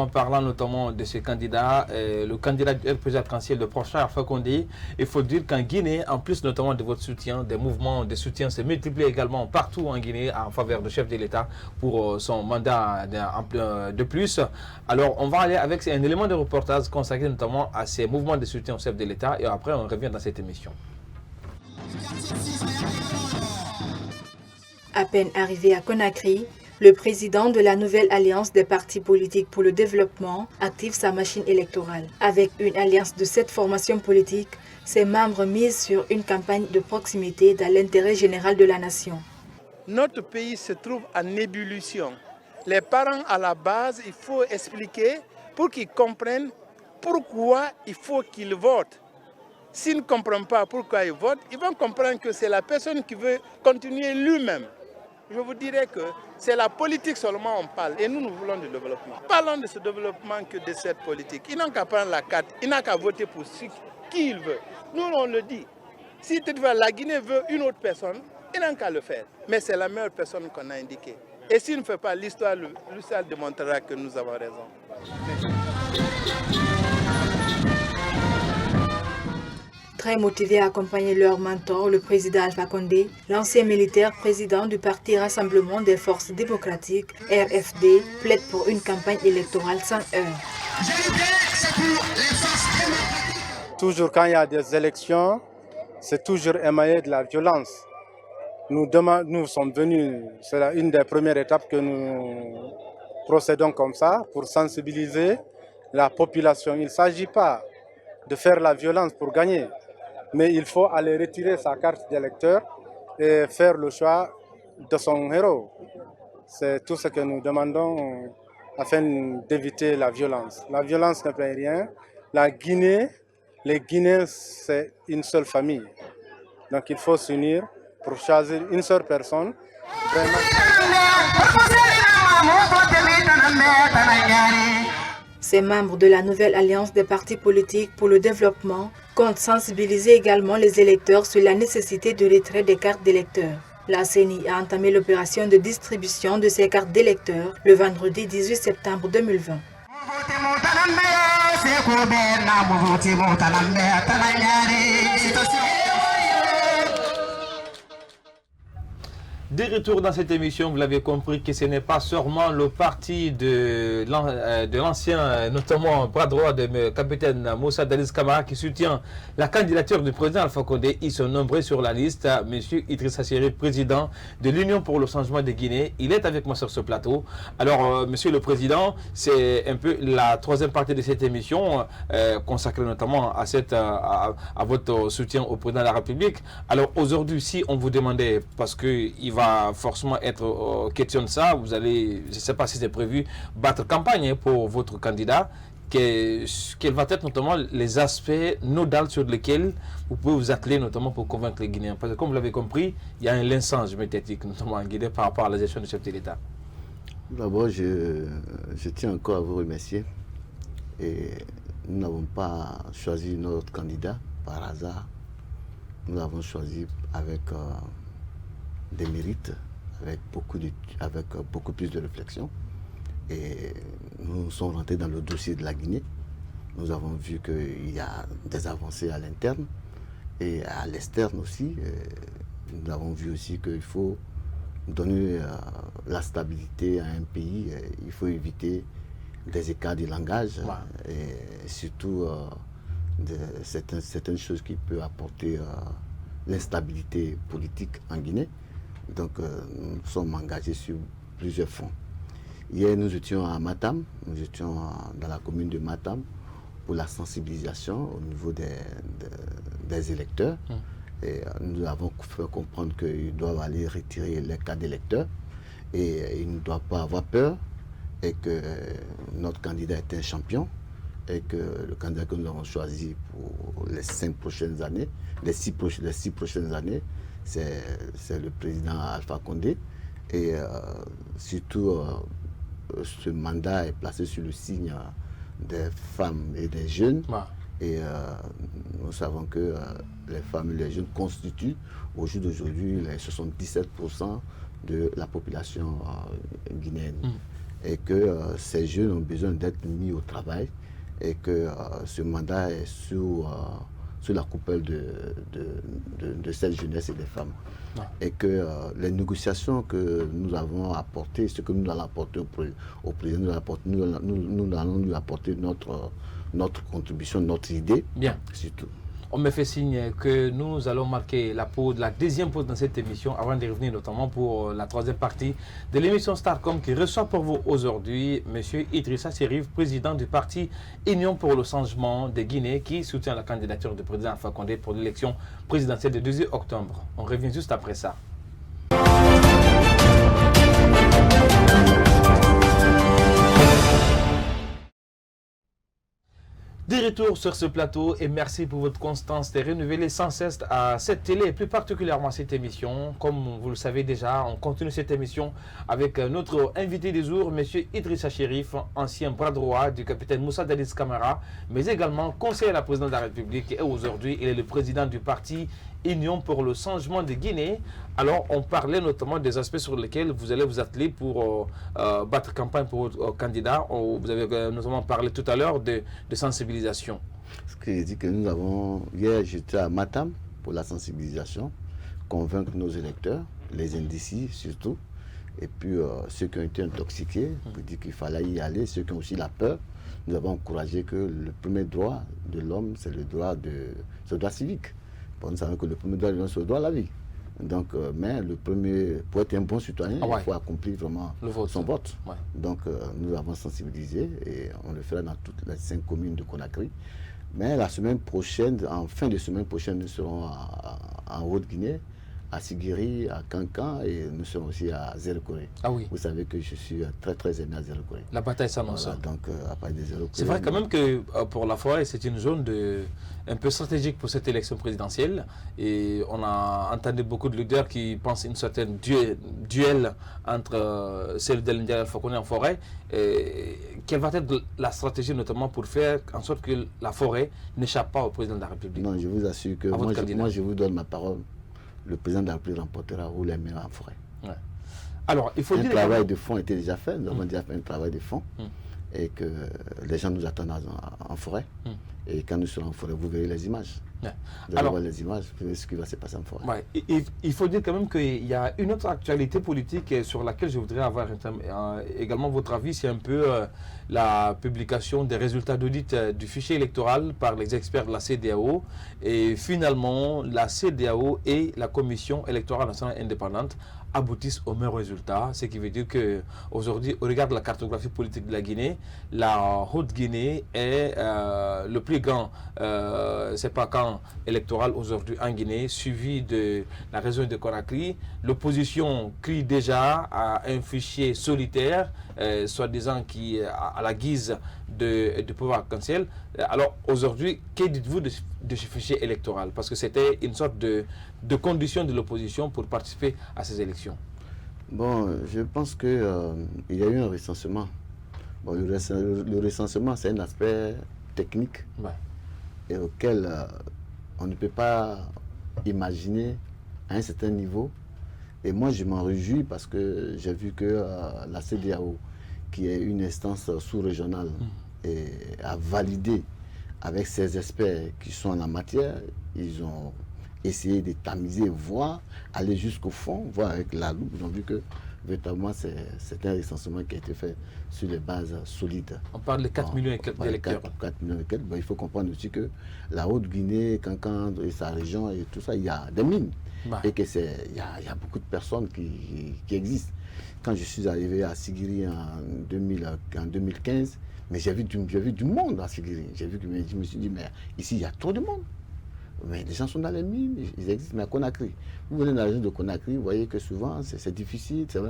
parlant notamment de ces candidats, le candidat du RPG Arc-en-Ciel de prochain Alpha Condé, il faut dire qu'en Guinée, en plus notamment de votre soutien, des mouvements de soutien se multiplient également partout en Guinée en faveur du chef de l'État pour son mandat de plus. Alors, on va aller avec un élément de reportage consacré notamment à ces mouvements de soutien au chef de l'État et après on revient dans cette émission. À peine arrivé à Conakry, le président de la nouvelle alliance des partis politiques pour le développement active sa machine électorale. Avec une alliance de 7 formations politiques, ses membres misent sur une campagne de proximité dans l'intérêt général de la nation. Notre pays se trouve en ébullition. Les parents à la base, il faut expliquer pour qu'ils comprennent pourquoi il faut qu'ils votent. S'ils ne comprennent pas pourquoi ils votent, ils vont comprendre que c'est la personne qui veut continuer lui-même. Je vous dirais que c'est la politique seulement on parle et nous voulons du développement. Parlons de ce développement que de cette politique. Ils n'ont qu'à prendre la carte, ils n'ont qu'à voter pour qui ils veulent. Nous on le dit. Si toutefois la Guinée veut une autre personne, ils n'ont qu'à le faire. Mais c'est la meilleure personne qu'on a indiquée. Et s'il ne fait pas, l'histoire démontrera que nous avons raison. Très motivés à accompagner leur mentor, le président Alpha Condé, l'ancien militaire président du Parti Rassemblement des Forces Démocratiques, RFD, plaide pour une campagne électorale sans heurts. Toujours quand il y a des élections, c'est toujours émaillé de la violence. Nous sommes venus, c'est une des premières étapes que nous procédons comme ça pour sensibiliser la population. Il ne s'agit pas de faire la violence pour gagner, mais il faut aller retirer sa carte d'électeur et faire le choix de son héros. C'est tout ce que nous demandons afin d'éviter la violence. La violence ne paye rien. La Guinée, les Guinéens, c'est une seule famille. Donc il faut s'unir pour choisir une seule personne. Ces membres de la nouvelle alliance des partis politiques pour le développement comptent sensibiliser également les électeurs sur la nécessité de retrait des cartes d'électeurs. La CENI a entamé l'opération de distribution de ces cartes d'électeurs le vendredi 18 septembre 2020. De retour dans cette émission, vous l'avez compris que ce n'est pas seulement le parti de l'ancien, notamment bras droit de capitaine Moussa Dadis Camara qui soutient la candidature du président Alpha Condé. Ils sont nombreux sur la liste. Monsieur Idrissa Chérif, président de l'Union pour le changement de Guinée, il est avec moi sur ce plateau. Alors, monsieur le président, c'est un peu la troisième partie de cette émission consacrée notamment à votre soutien au président de la République. Alors aujourd'hui, si on vous demandait, parce qu'il va forcément être question de ça, vous allez, je ne sais pas si c'est prévu, battre campagne pour votre candidat, quels vont être notamment les aspects nodaux sur lesquels vous pouvez vous atteler notamment pour convaincre les Guinéens. Parce que comme vous l'avez compris, il y a un lincage médiatique notamment en Guinée par rapport à la gestion du chef de l'État. D'abord, je tiens encore à vous remercier et nous n'avons pas choisi notre candidat par hasard. Nous l'avons choisi avec des mérites, avec beaucoup plus de réflexion. Et nous sommes rentrés dans le dossier de la Guinée. Nous avons vu qu'il y a des avancées à l'interne et à l'externe aussi. Nous avons vu aussi qu'il faut donner la stabilité à un pays. Il faut éviter des écarts de langage et surtout certaines choses qui peuvent apporter l'instabilité politique en Guinée. Donc nous sommes engagés sur plusieurs fronts. Hier, nous étions à Matam, nous étions dans la commune de Matam pour la sensibilisation au niveau des électeurs. Et nous avons fait comprendre qu'ils doivent aller retirer les cartes d'électeurs et ils ne doivent pas avoir peur et que notre candidat est un champion et que le candidat que nous avons choisi pour les 5 prochaines années, les 6 prochaines années, c'est le président Alpha Condé. Et surtout, ce mandat est placé sur le signe des femmes et des jeunes. Et nous savons que les femmes et les jeunes constituent au jour d'aujourd'hui les 77% de la population guinéenne. Et que ces jeunes ont besoin d'être mis au travail et que ce mandat est sous la coupole de cette jeunesse et des femmes. Et que les négociations que nous avons apportées, ce que nous allons apporter au président, nous allons lui apporter notre contribution, notre idée. Bien. Surtout. On me fait signe que nous allons marquer la deuxième pause dans cette émission avant de revenir notamment pour la troisième partie de l'émission Starcom qui reçoit pour vous aujourd'hui M. Idrissa Chérif, président du parti Union pour le changement de Guinée qui soutient la candidature du président Alpha Condé pour l'élection présidentielle du 2 octobre. On revient juste après ça. De retour sur ce plateau et merci pour votre constance de renouveler sans cesse à cette télé et plus particulièrement à cette émission. Comme vous le savez déjà, on continue cette émission avec notre invité du jour, M. Idrissa Chérif, ancien bras droit du capitaine Moussa Dadis Camara, mais également conseiller à la présidence de la République et aujourd'hui il est le président du parti Union pour le changement de Guinée. Alors, on parlait notamment des aspects sur lesquels vous allez vous atteler pour battre campagne pour votre candidat. Vous avez notamment parlé tout à l'heure de sensibilisation. Ce que j'ai dit que nous avons... Hier, j'étais à Matam pour la sensibilisation, convaincre nos électeurs, les indécis surtout, et puis ceux qui ont été intoxiqués, pour dire qu'il fallait y aller, ceux qui ont aussi la peur. Nous avons encouragé que le premier droit de l'homme, c'est le droit civique. Nous savons que le premier droit de l'homme, c'est le droit à la vie. Donc, mais le premier, pour être un bon citoyen, il faut accomplir vraiment son vote. Donc, nous avons sensibilisé et on le fera dans toutes les 5 communes de Conakry. Mais la semaine prochaine, en fin de semaine prochaine, nous serons en Haute-Guinée, à Sigiri, à Kankan et nous serons aussi à Zéro-Corée. Ah oui. Vous savez que je suis très très aimé à Zéro-Corée. La bataille s'annonce. Voilà, donc, à partir de Zéro-Corée. C'est vrai quand même que pour la forêt, c'est une zone un peu stratégique pour cette élection présidentielle. Et on a entendu beaucoup de leaders qui pensent une certaine duel entre celle de l'India et Alpha Condé en forêt. Quelle va être la stratégie notamment pour faire en sorte que la forêt n'échappe pas au président de la République? Non, je vous assure que moi je vous donne ma parole. Le président de la République remportera ou les mains en forêt. Ouais. Alors, il faut dire... Un travail de fond était déjà fait. Nous avons déjà fait un travail de fond. Et que les gens nous attendent en forêt. Et quand nous serons en forêt, vous verrez les images. Vous allez voir les images, vous verrez ce qui va se passer en forêt. Ouais. Il faut dire quand même qu'il y a une autre actualité politique sur laquelle je voudrais avoir également votre avis. C'est un peu la publication des résultats d'audit du fichier électoral par les experts de la CEDEAO. Et finalement, la CEDEAO et la Commission électorale nationale indépendante aboutissent au même résultat, ce qui veut dire qu'aujourd'hui, au regard de la cartographie politique de la Guinée, la Haute-Guinée est le plus grand camp électoral aujourd'hui en Guinée, suivi de la région de Conakry. L'opposition crie déjà à un fichier solitaire, soi-disant qui à la guise de pouvoir arc-en-ciel. Alors aujourd'hui, que dites-vous de ce fichier électoral? Parce que c'était une sorte de condition de l'opposition pour participer à ces élections. Bon, je pense qu'il y a eu un recensement. Bon, le recensement, c'est un aspect techniques et auxquelles on ne peut pas imaginer à un certain niveau. Et moi, je m'en réjouis parce que j'ai vu que la CEDEAO, qui est une instance sous-régionale, a validé avec ses experts qui sont en la matière. Ils ont essayé de tamiser, voir, aller jusqu'au fond, voir avec la loupe. Ils ont vu que véritablement c'est un recensement qui a été fait sur des bases solides. On parle de 4 millions et quelques d'électeurs. 4 millions et quelques. Bon, il faut comprendre aussi que la Haute-Guinée, Kankan et sa région et tout ça, il y a des mines. Et qu'il y a beaucoup de personnes qui existent. Quand je suis arrivé à Sigiri en 2015, mais j'ai vu du monde à Sigiri. Je me suis dit, mais ici, il y a trop de monde. Mais les gens sont dans les mines, ils existent. Mais à Conakry, vous venez dans la région de Conakry, vous voyez que souvent, c'est difficile. C'est vrai,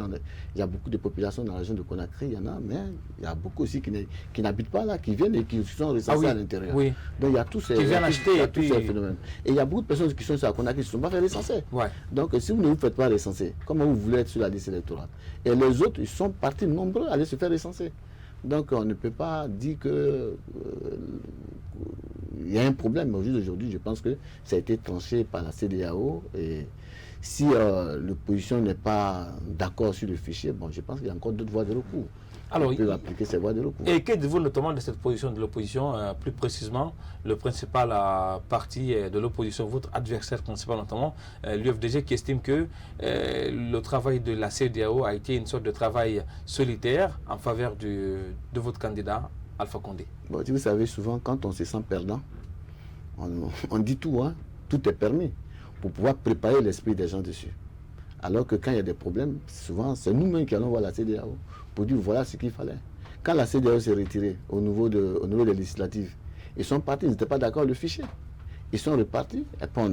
il y a beaucoup de populations dans la région de Conakry, il y en a, mais il y a beaucoup aussi qui n'habitent pas là, qui viennent et qui sont recensés à l'intérieur. Oui. Donc il y a tous ces, phénomènes. Et il y a beaucoup de personnes qui sont sur la Conakry qui ne sont pas fait recenser. Donc si vous ne vous faites pas recenser, comment vous voulez être sur la liste électorale? Et les autres, ils sont partis nombreux à aller se faire recenser. Donc on ne peut pas dire que il y a un problème. Mais au jour d'aujourd'hui, je pense que ça a été tranché par la CEDEAO. Et si l'opposition n'est pas d'accord sur le fichier, bon, je pense qu'il y a encore d'autres voies de recours. Alors, on peut appliquer ces voies de recours. Et que dites-vous notamment de cette position de l'opposition, plus précisément, le principal parti de l'opposition, votre adversaire principal notamment, l'UFDG, qui estime que le travail de la CEDEAO a été une sorte de travail solitaire en faveur de votre candidat, Alpha Condé. Bon, vous savez, souvent, quand on se sent perdant, on dit tout, hein, tout est permis, pour pouvoir préparer l'esprit des gens dessus. Alors que quand il y a des problèmes, souvent, c'est nous-mêmes qui allons voir la CEDEAO pour dire voilà ce qu'il fallait. Quand la CEDEAO s'est retirée au niveau des législatives, ils sont partis, ils n'étaient pas d'accord avec le fichier. Ils sont repartis, et puis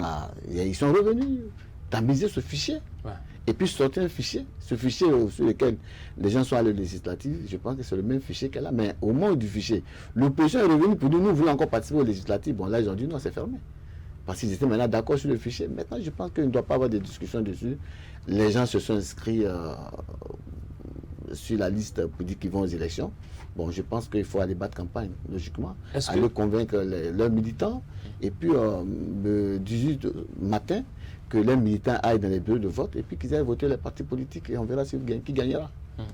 ils sont revenus tamiser ce fichier. Et puis sortir un fichier, ce fichier sur lequel les gens sont allés aux législatives, je pense que c'est le même fichier qu'elle a. Mais au moment du fichier, l'opposition est revenue pour dire nous voulons encore participer aux législatives. Bon, là, ils ont dit non, c'est fermé. Parce qu'ils étaient maintenant d'accord sur le fichier. Maintenant, je pense qu'il ne doit pas avoir de discussion dessus. Les gens se sont inscrits sur la liste pour dire qu'ils vont aux élections. Bon, je pense qu'il faut aller battre campagne, logiquement. Aller convaincre leurs militants. Et puis, le 18 matin, que les militants aillent dans les bureaux de vote et puis qu'ils aillent voter les partis politiques et on verra qui gagnera.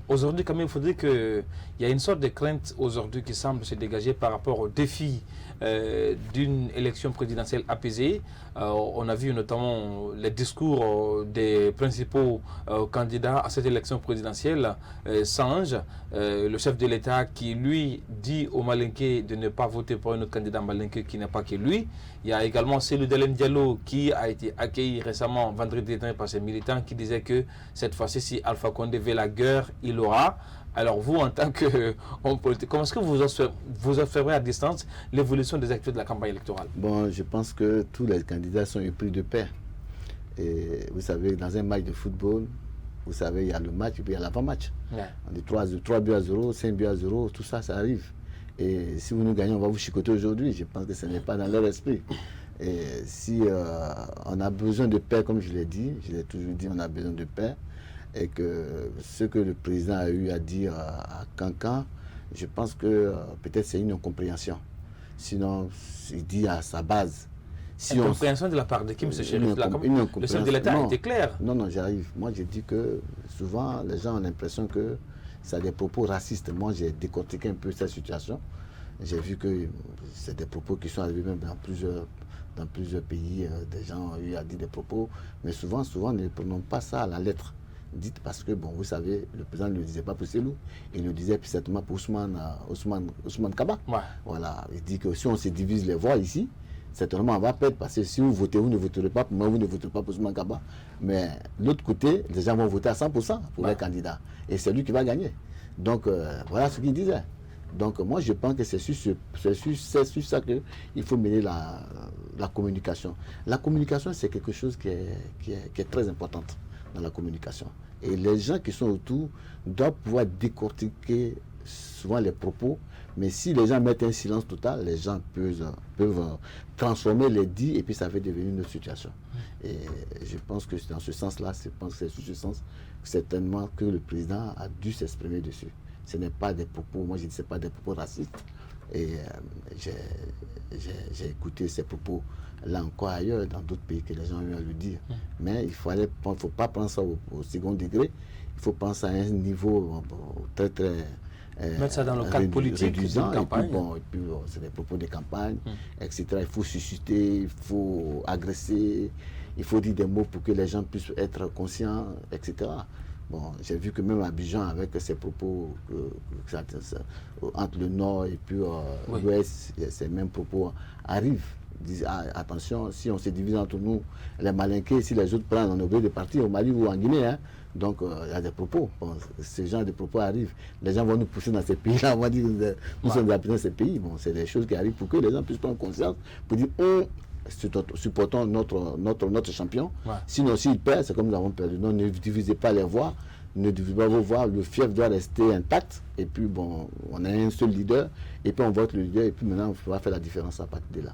Aujourd'hui, quand même, il faudrait qu'il y a une sorte de crainte aujourd'hui qui semble se dégager par rapport au défi d'une élection présidentielle apaisée. On a vu notamment les discours des principaux candidats à cette élection présidentielle. Sange, le chef de l'État, qui lui dit aux Malinké de ne pas voter pour un autre candidat Malinké qui n'est pas que lui. Il y a également Cellou Dalein Diallo qui a été accueilli récemment vendredi dernier par ses militants qui disaient que cette fois-ci, si Alpha Condé veut la guerre, il l'aura. Alors vous, en tant qu'homme politique, comment est-ce que vous observez à distance l'évolution des acteurs de la campagne électorale? Bon, je pense que tous les candidats sont épris de paix. Et vous savez, dans un match de football, vous savez, il y a le match et puis il y a l'avant-match. On dit 3 buts à 0, 5 buts à 0, tout ça, ça arrive. Et si vous nous gagnez, on va vous chicoter aujourd'hui. Je pense que ce n'est pas dans leur esprit. Et si on a besoin de paix, comme je l'ai dit, je l'ai toujours dit, on a besoin de paix. Et que ce que le président a eu à dire à Kankan, je pense que peut-être c'est une incompréhension. Sinon, il dit à sa base. Une incompréhension de la part de qui, M. Chérif? Le chef de l'État était clair. Non, j'arrive. Moi, je dis que souvent, les gens ont l'impression que c'est des propos racistes. Moi, j'ai décortiqué un peu cette situation. J'ai vu que c'est des propos qui sont arrivés même dans plusieurs pays. Des gens ont eu à dire des propos. Mais souvent, ne prenons pas ça à la lettre. Dites parce que, bon, vous savez, le président ne le disait pas pour Cellou, il le disait certainement pour Ousmane Kaba. Voilà, il dit que si on se divise les voix ici, certainement on va perdre parce que si vous votez, vous ne voterez pas pour moi, vous ne voterez pas pour Ousmane Kaba. Mais de l'autre côté, les gens vont voter à 100% pour les candidats. Et c'est lui qui va gagner. Donc, voilà ce qu'il disait. Donc, moi, je pense que c'est sur ça qu'il faut mener la communication. La communication, c'est quelque chose qui est très importante dans la communication. Et les gens qui sont autour doivent pouvoir décortiquer souvent les propos, mais si les gens mettent un silence total, les gens peuvent transformer les dits et puis ça va devenir une autre situation. Et je pense que c'est dans ce sens-là, c'est sous ce sens certainement que le président a dû s'exprimer dessus. Ce n'est pas des propos, moi je dis, ce n'est pas des propos racistes, Et j'ai écouté ces propos là encore ailleurs, dans d'autres pays que les gens ont eu à le dire. Mais il ne faut pas prendre ça au second degré. Il faut penser à un niveau très, très... mettre ça dans le cadre politique d'une campagne. Et puis c'est des propos de campagne, etc. Il faut susciter, il faut agresser, il faut dire des mots pour que les gens puissent être conscients, etc. Bon, j'ai vu que même à Abidjan, avec ces propos entre le Nord et puis l'Ouest, ces mêmes propos arrivent. Disent, attention, si on se divise entre nous, les malinqués, si les autres prennent, on est obligé de partir au Mali ou en Guinée. Hein. Donc, il y a des propos. Bon, ce genre de propos arrivent. Les gens vont nous pousser dans ces pays-là. On va dire que nous sommes habitants de ces pays. Bon, c'est des choses qui arrivent pour que les gens puissent prendre conscience, pour dire, supportons notre champion. Sinon, s'il perd, c'est comme nous avons perdu. Non, ne divisez pas les voix. Ne divisez pas vos voix. Le fief doit rester intact. Et puis, bon, on a un seul leader. Et puis, on vote le leader. Et puis, maintenant, on va faire la différence à partir de là.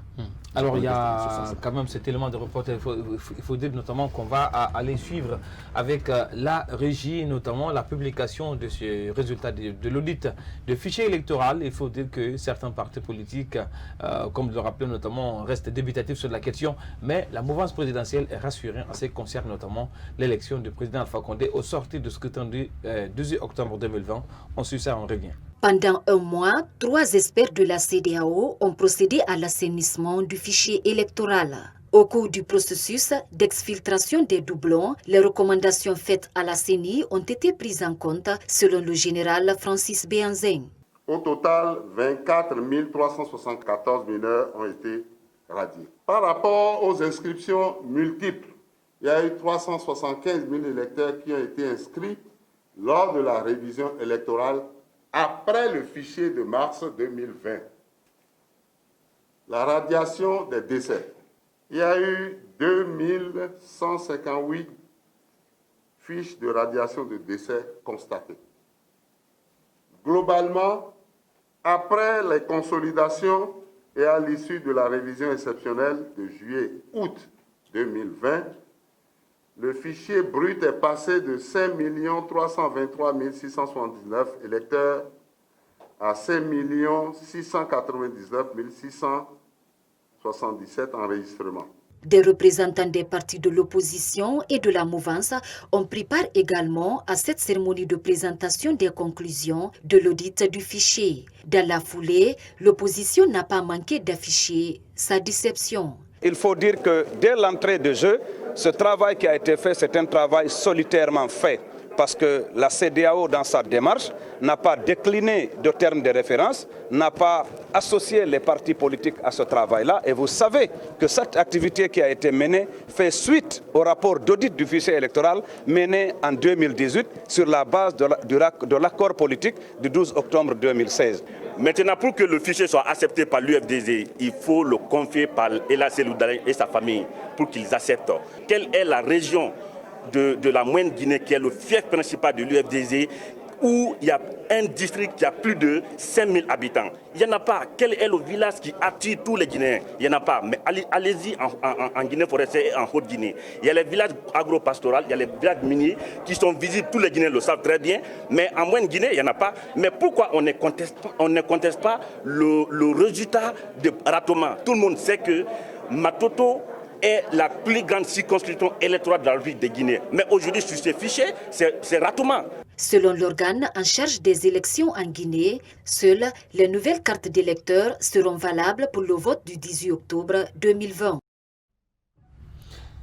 Alors, il y a quand même cet élément de reporter. Il faut dire notamment qu'on va aller suivre avec la régie, notamment la publication de ce résultat de l'audit de fichier électoral. Il faut dire que certains partis politiques, comme le rappelait notamment, restent débutatifs sur la question. Mais la mouvance présidentielle est rassurée en ce qui concerne notamment l'élection du président Alpha Condé au sortir du scrutin du 12 octobre 2020. On suit ça, on revient. Pendant un mois, 3 experts de la CEDEAO ont procédé à l'assainissement du fichier électoral. Au cours du processus d'exfiltration des doublons, les recommandations faites à la CENI ont été prises en compte, selon le général Francis Béhanzin. Au total, 24 374 mineurs ont été radiés. Par rapport aux inscriptions multiples, il y a eu 375 000 électeurs qui ont été inscrits lors de la révision électorale après le fichier de mars 2020. La radiation des décès. Il y a eu 2158 fiches de radiation de décès constatées. Globalement, après les consolidations et à l'issue de la révision exceptionnelle de juillet-août 2020, le fichier brut est passé de 5 323 679 électeurs à 5 699 677 enregistrements. Des représentants des partis de l'opposition et de la mouvance ont pris part également à cette cérémonie de présentation des conclusions de l'audit du fichier. Dans la foulée, l'opposition n'a pas manqué d'afficher sa déception. Il faut dire que dès l'entrée de jeu, ce travail qui a été fait, c'est un travail solitairement fait. Parce que la CEDEAO, dans sa démarche, n'a pas décliné de termes de référence, n'a pas associé les partis politiques à ce travail-là. Et vous savez que cette activité qui a été menée fait suite au rapport d'audit du fichier électoral mené en 2018 sur la base de l'accord politique du 12 octobre 2016. Maintenant, pour que le fichier soit accepté par l'UFDG, il faut le confier par Ella Seloudalé et sa famille pour qu'ils acceptent. Quelle est la région de la Moyenne Guinée, qui est le fief principal de l'UFDG, où il y a un district qui a plus de 5000 habitants. Il n'y en a pas. Quel est le village qui attire tous les Guinéens? Il n'y en a pas. Mais allez-y en Guinée forestière et en Haute-Guinée. Il y a les villages agro-pastoraux, il y a les villages miniers qui sont visibles. Tous les Guinéens le savent très bien. Mais en Moyenne Guinée, il n'y en a pas. Mais pourquoi on ne conteste pas le résultat de Ratoma? Tout le monde sait que Matoto est la plus grande circonscription électorale de la République de Guinée. Mais aujourd'hui, sur ces fichiers, c'est Ratoma. Selon l'organe en charge des élections en Guinée, seules les nouvelles cartes d'électeurs seront valables pour le vote du 18 octobre 2020.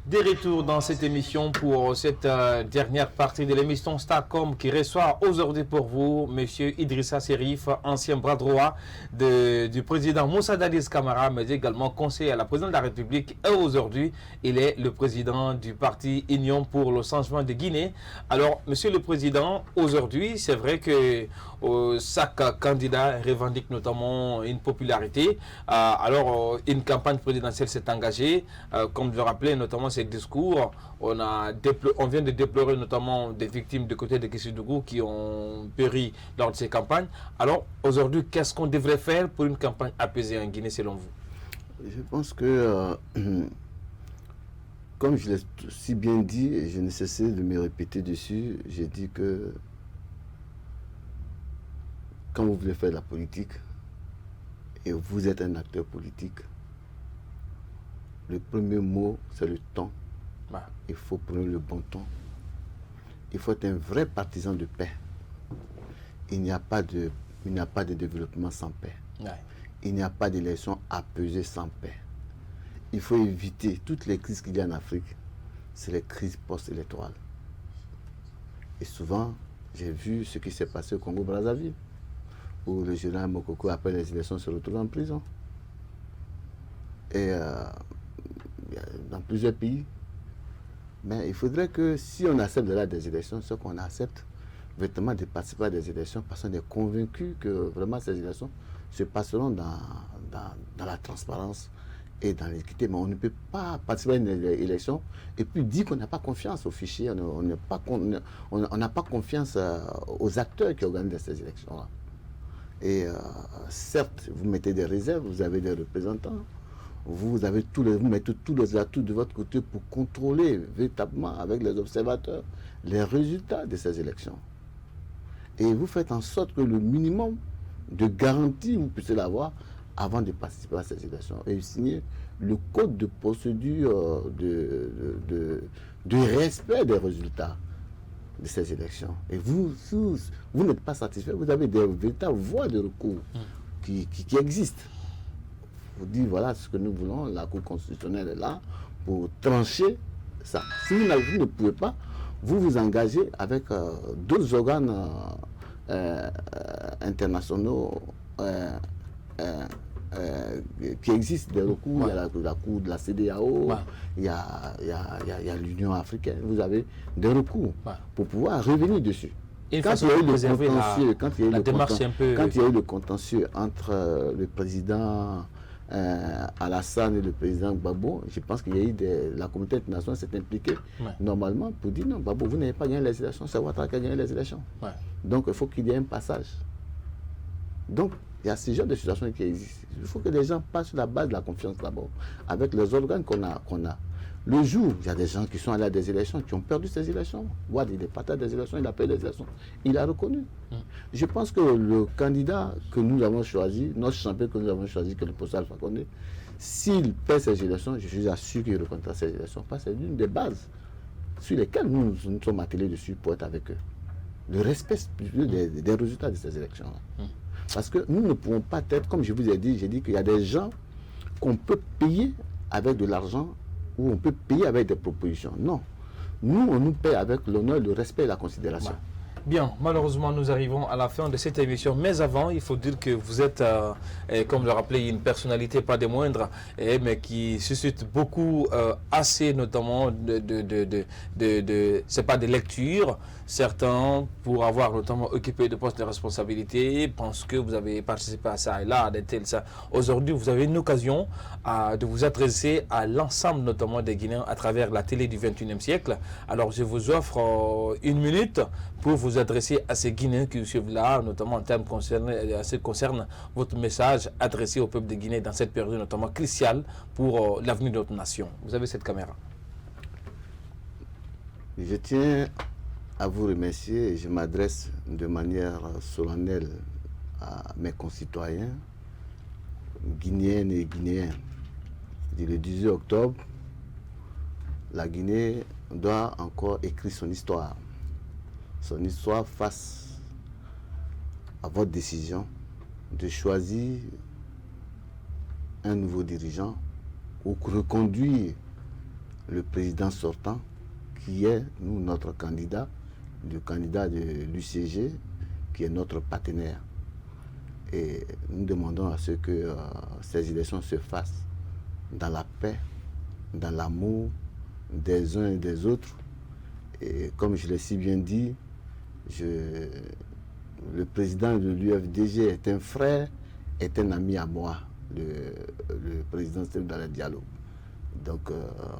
Des retours dans cette émission pour cette dernière partie de l'émission Starcom qui reçoit aujourd'hui pour vous M. Idrissa Serif, ancien bras droit du président Moussa Dadis Camara, mais également conseiller à la présidente de la République. Et aujourd'hui, il est le président du parti Union pour le changement de Guinée. Alors, Monsieur le Président, aujourd'hui, c'est vrai que chaque candidat revendique notamment une popularité. Alors, une campagne présidentielle s'est engagée, comme je le rappelais, notamment ces discours. On vient de déplorer notamment des victimes du côté de Kissoudjougou qui ont péri lors de ces campagnes. Alors, aujourd'hui, qu'est-ce qu'on devrait faire pour une campagne apaisée en Guinée, selon vous? Je pense que, comme je l'ai si bien dit, et je ne cessais de me répéter dessus, j'ai dit que quand vous voulez faire de la politique, et vous êtes un acteur politique, le premier mot, c'est le ton. Il faut prendre le bon ton. Il faut être un vrai partisan de paix. Il n'y a pas de développement sans paix. Il n'y a pas d'élection apaisée sans paix. Il faut éviter toutes les crises qu'il y a en Afrique. C'est les crises post-électorales. Et souvent, j'ai vu ce qui s'est passé au Congo-Brazzaville, où le général Mokoko, après les élections, se retrouve en prison. Et dans plusieurs pays. Mais il faudrait que si on accepte de là des élections, ce qu'on accepte véritablement de participer à des élections parce qu'on est convaincu que vraiment ces élections se passeront dans la transparence et dans l'équité. Mais on ne peut pas participer à une élection et puis dire qu'on n'a pas confiance aux fichiers, on n'a pas confiance aux acteurs qui organisent ces élections-là. Et certes, vous mettez des réserves, vous avez des représentants, vous mettez tous les atouts de votre côté pour contrôler véritablement avec les observateurs les résultats de ces élections. Et vous faites en sorte que le minimum de garantie vous puissiez l'avoir avant de participer à ces élections. Et signer le code de procédure de respect des résultats de ces élections. Et vous n'êtes pas satisfait, vous avez des véritables voies de recours qui existent. Vous dites, voilà ce que nous voulons, la Cour constitutionnelle est là pour trancher ça. Si vous ne pouvez pas, vous vous engagez avec d'autres organes internationaux qui existent, des recours. Il y a la Cour de la CEDEAO, il y a l'Union africaine. Vous avez des recours pour pouvoir revenir dessus. Quand il y a eu le contentieux entre le président Alassane et le président Gbagbo, je pense qu'il y a eu la communauté internationale s'est impliquée normalement pour dire non, Gbagbo, vous n'avez pas gagné les élections, c'est Ouattara qui a gagné les élections. Donc il faut qu'il y ait un passage. Donc il y a ce genre de situations qui existent. Il faut que les gens passent sur la base de la confiance d'abord, avec les organes qu'on a. Le jour, il y a des gens qui sont allés à des élections, qui ont perdu ces élections. Ouad, il est parti à des élections, il a perdu les élections. Il a reconnu. Je pense que le candidat que nous avons choisi, notre champion que nous avons choisi, que le professeur Alpha Condé, s'il perd ces élections, je suis sûr qu'il reconnaîtra ces élections. Parce que c'est l'une des bases sur lesquelles nous sommes attelés dessus pour être avec eux. Le respect des résultats de ces élections-là. Parce que nous ne pouvons pas être, comme je vous ai dit, j'ai dit qu'il y a des gens qu'on peut payer avec de l'argent ou on peut payer avec des propositions. Non. Nous, on nous paie avec l'honneur, le respect et la considération. Bien, malheureusement, nous arrivons à la fin de cette émission. Mais avant, il faut dire que vous êtes, comme le rappelait, une personnalité pas des moindres, mais qui suscite beaucoup, assez notamment c'est pas des lectures. Certains, pour avoir notamment occupé de postes de responsabilité, pensent que vous avez participé à ça et là, à tel, ça. Aujourd'hui, vous avez une occasion de vous adresser à l'ensemble notamment des Guinéens à travers la télé du 21e siècle. Alors, je vous offre 1 minute pour vous adresser à ces Guinéens qui suivent là, notamment en termes concernés, ce qui concerne votre message adressé au peuple de Guinée dans cette période notamment cruciale pour l'avenir de notre nation. Vous avez cette caméra. Je tiens à vous remercier et je m'adresse de manière solennelle à mes concitoyens, guinéennes et guinéens. Le 18 octobre, la Guinée doit encore écrire son histoire. Son histoire face à votre décision de choisir un nouveau dirigeant ou reconduire le président sortant qui est, nous, notre candidat, le candidat de l'UCG, qui est notre partenaire. Et nous demandons à ce que ces élections se fassent dans la paix, dans l'amour des uns et des autres. Et comme je l'ai si bien dit, le président de l'UFDG est un frère, est un ami à moi, le président dans le dialogue. Donc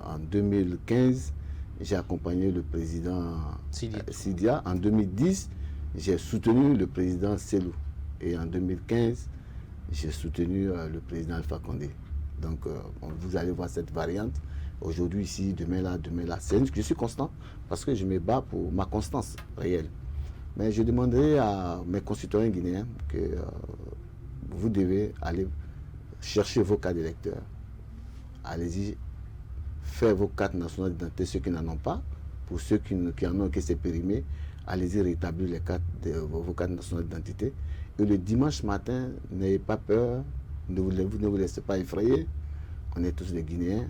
en 2015, j'ai accompagné le président Sidia. En 2010, j'ai soutenu le président Selou. Et en 2015, j'ai soutenu le président Alpha Condé. Donc vous allez voir cette variante. Aujourd'hui ici, demain là. Je suis constant parce que je me bats pour ma constance réelle. Mais je demanderai à mes concitoyens guinéens que vous devez aller cherchez vos cartes d'électeurs. Allez-y, faites vos cartes nationales d'identité, ceux qui n'en ont pas. Pour ceux qui en ont, qui s'est périmé, allez-y rétablir les cartes vos cartes nationales d'identité. Et le dimanche matin, n'ayez pas peur, ne vous laissez pas effrayer. On est tous des Guinéens.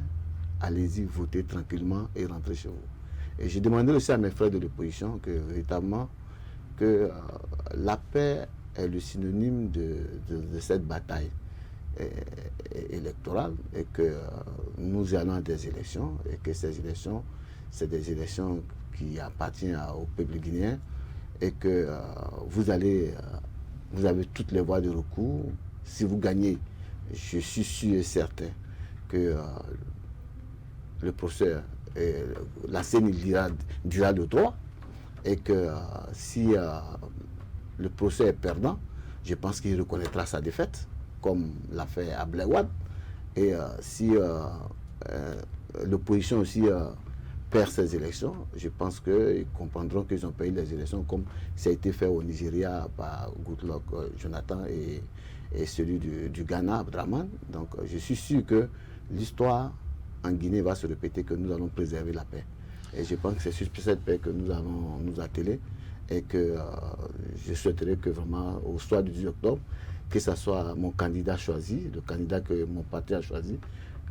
Allez-y voter tranquillement et rentrez chez vous. Et j'ai demandé aussi à mes frères de l'opposition que véritablement que la paix est le synonyme de cette bataille électorale et que nous allons à des élections et que ces élections, c'est des élections qui appartiennent au peuple guinéen et que vous avez toutes les voies de recours. Si vous gagnez, je suis sûr et certain que le procès, la CENI dira le droit et que si le procès est perdant, je pense qu'il reconnaîtra sa défaite, comme l'a fait Ablaye Wade. Et si l'opposition aussi perd ces élections, je pense qu'ils comprendront qu'ils ont payé les élections comme ça a été fait au Nigeria par Goodluck Jonathan et celui du Ghana, Abdraman. Donc je suis sûr que l'histoire en Guinée va se répéter, que nous allons préserver la paix. Et je pense que c'est sur cette paix que nous allons nous atteler et que je souhaiterais que vraiment au soir du 10 octobre, que ce soit mon candidat choisi, le candidat que mon parti a choisi,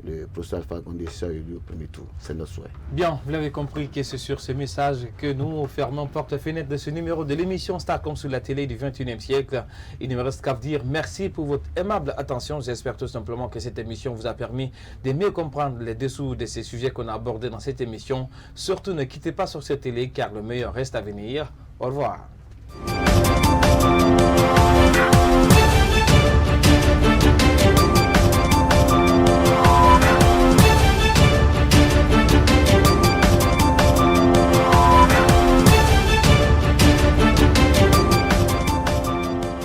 le professeur Alpha Condé soit élu au premier tour. C'est notre souhait. Bien, vous l'avez compris que c'est sur ce message que nous fermons porte-fenêtre de ce numéro de l'émission Starcom sur la télé du 21e siècle. Il ne me reste qu'à vous dire merci pour votre aimable attention. J'espère tout simplement que cette émission vous a permis de mieux comprendre les dessous de ces sujets qu'on a abordés dans cette émission. Surtout, ne quittez pas sur cette télé car le meilleur reste à venir. Au revoir.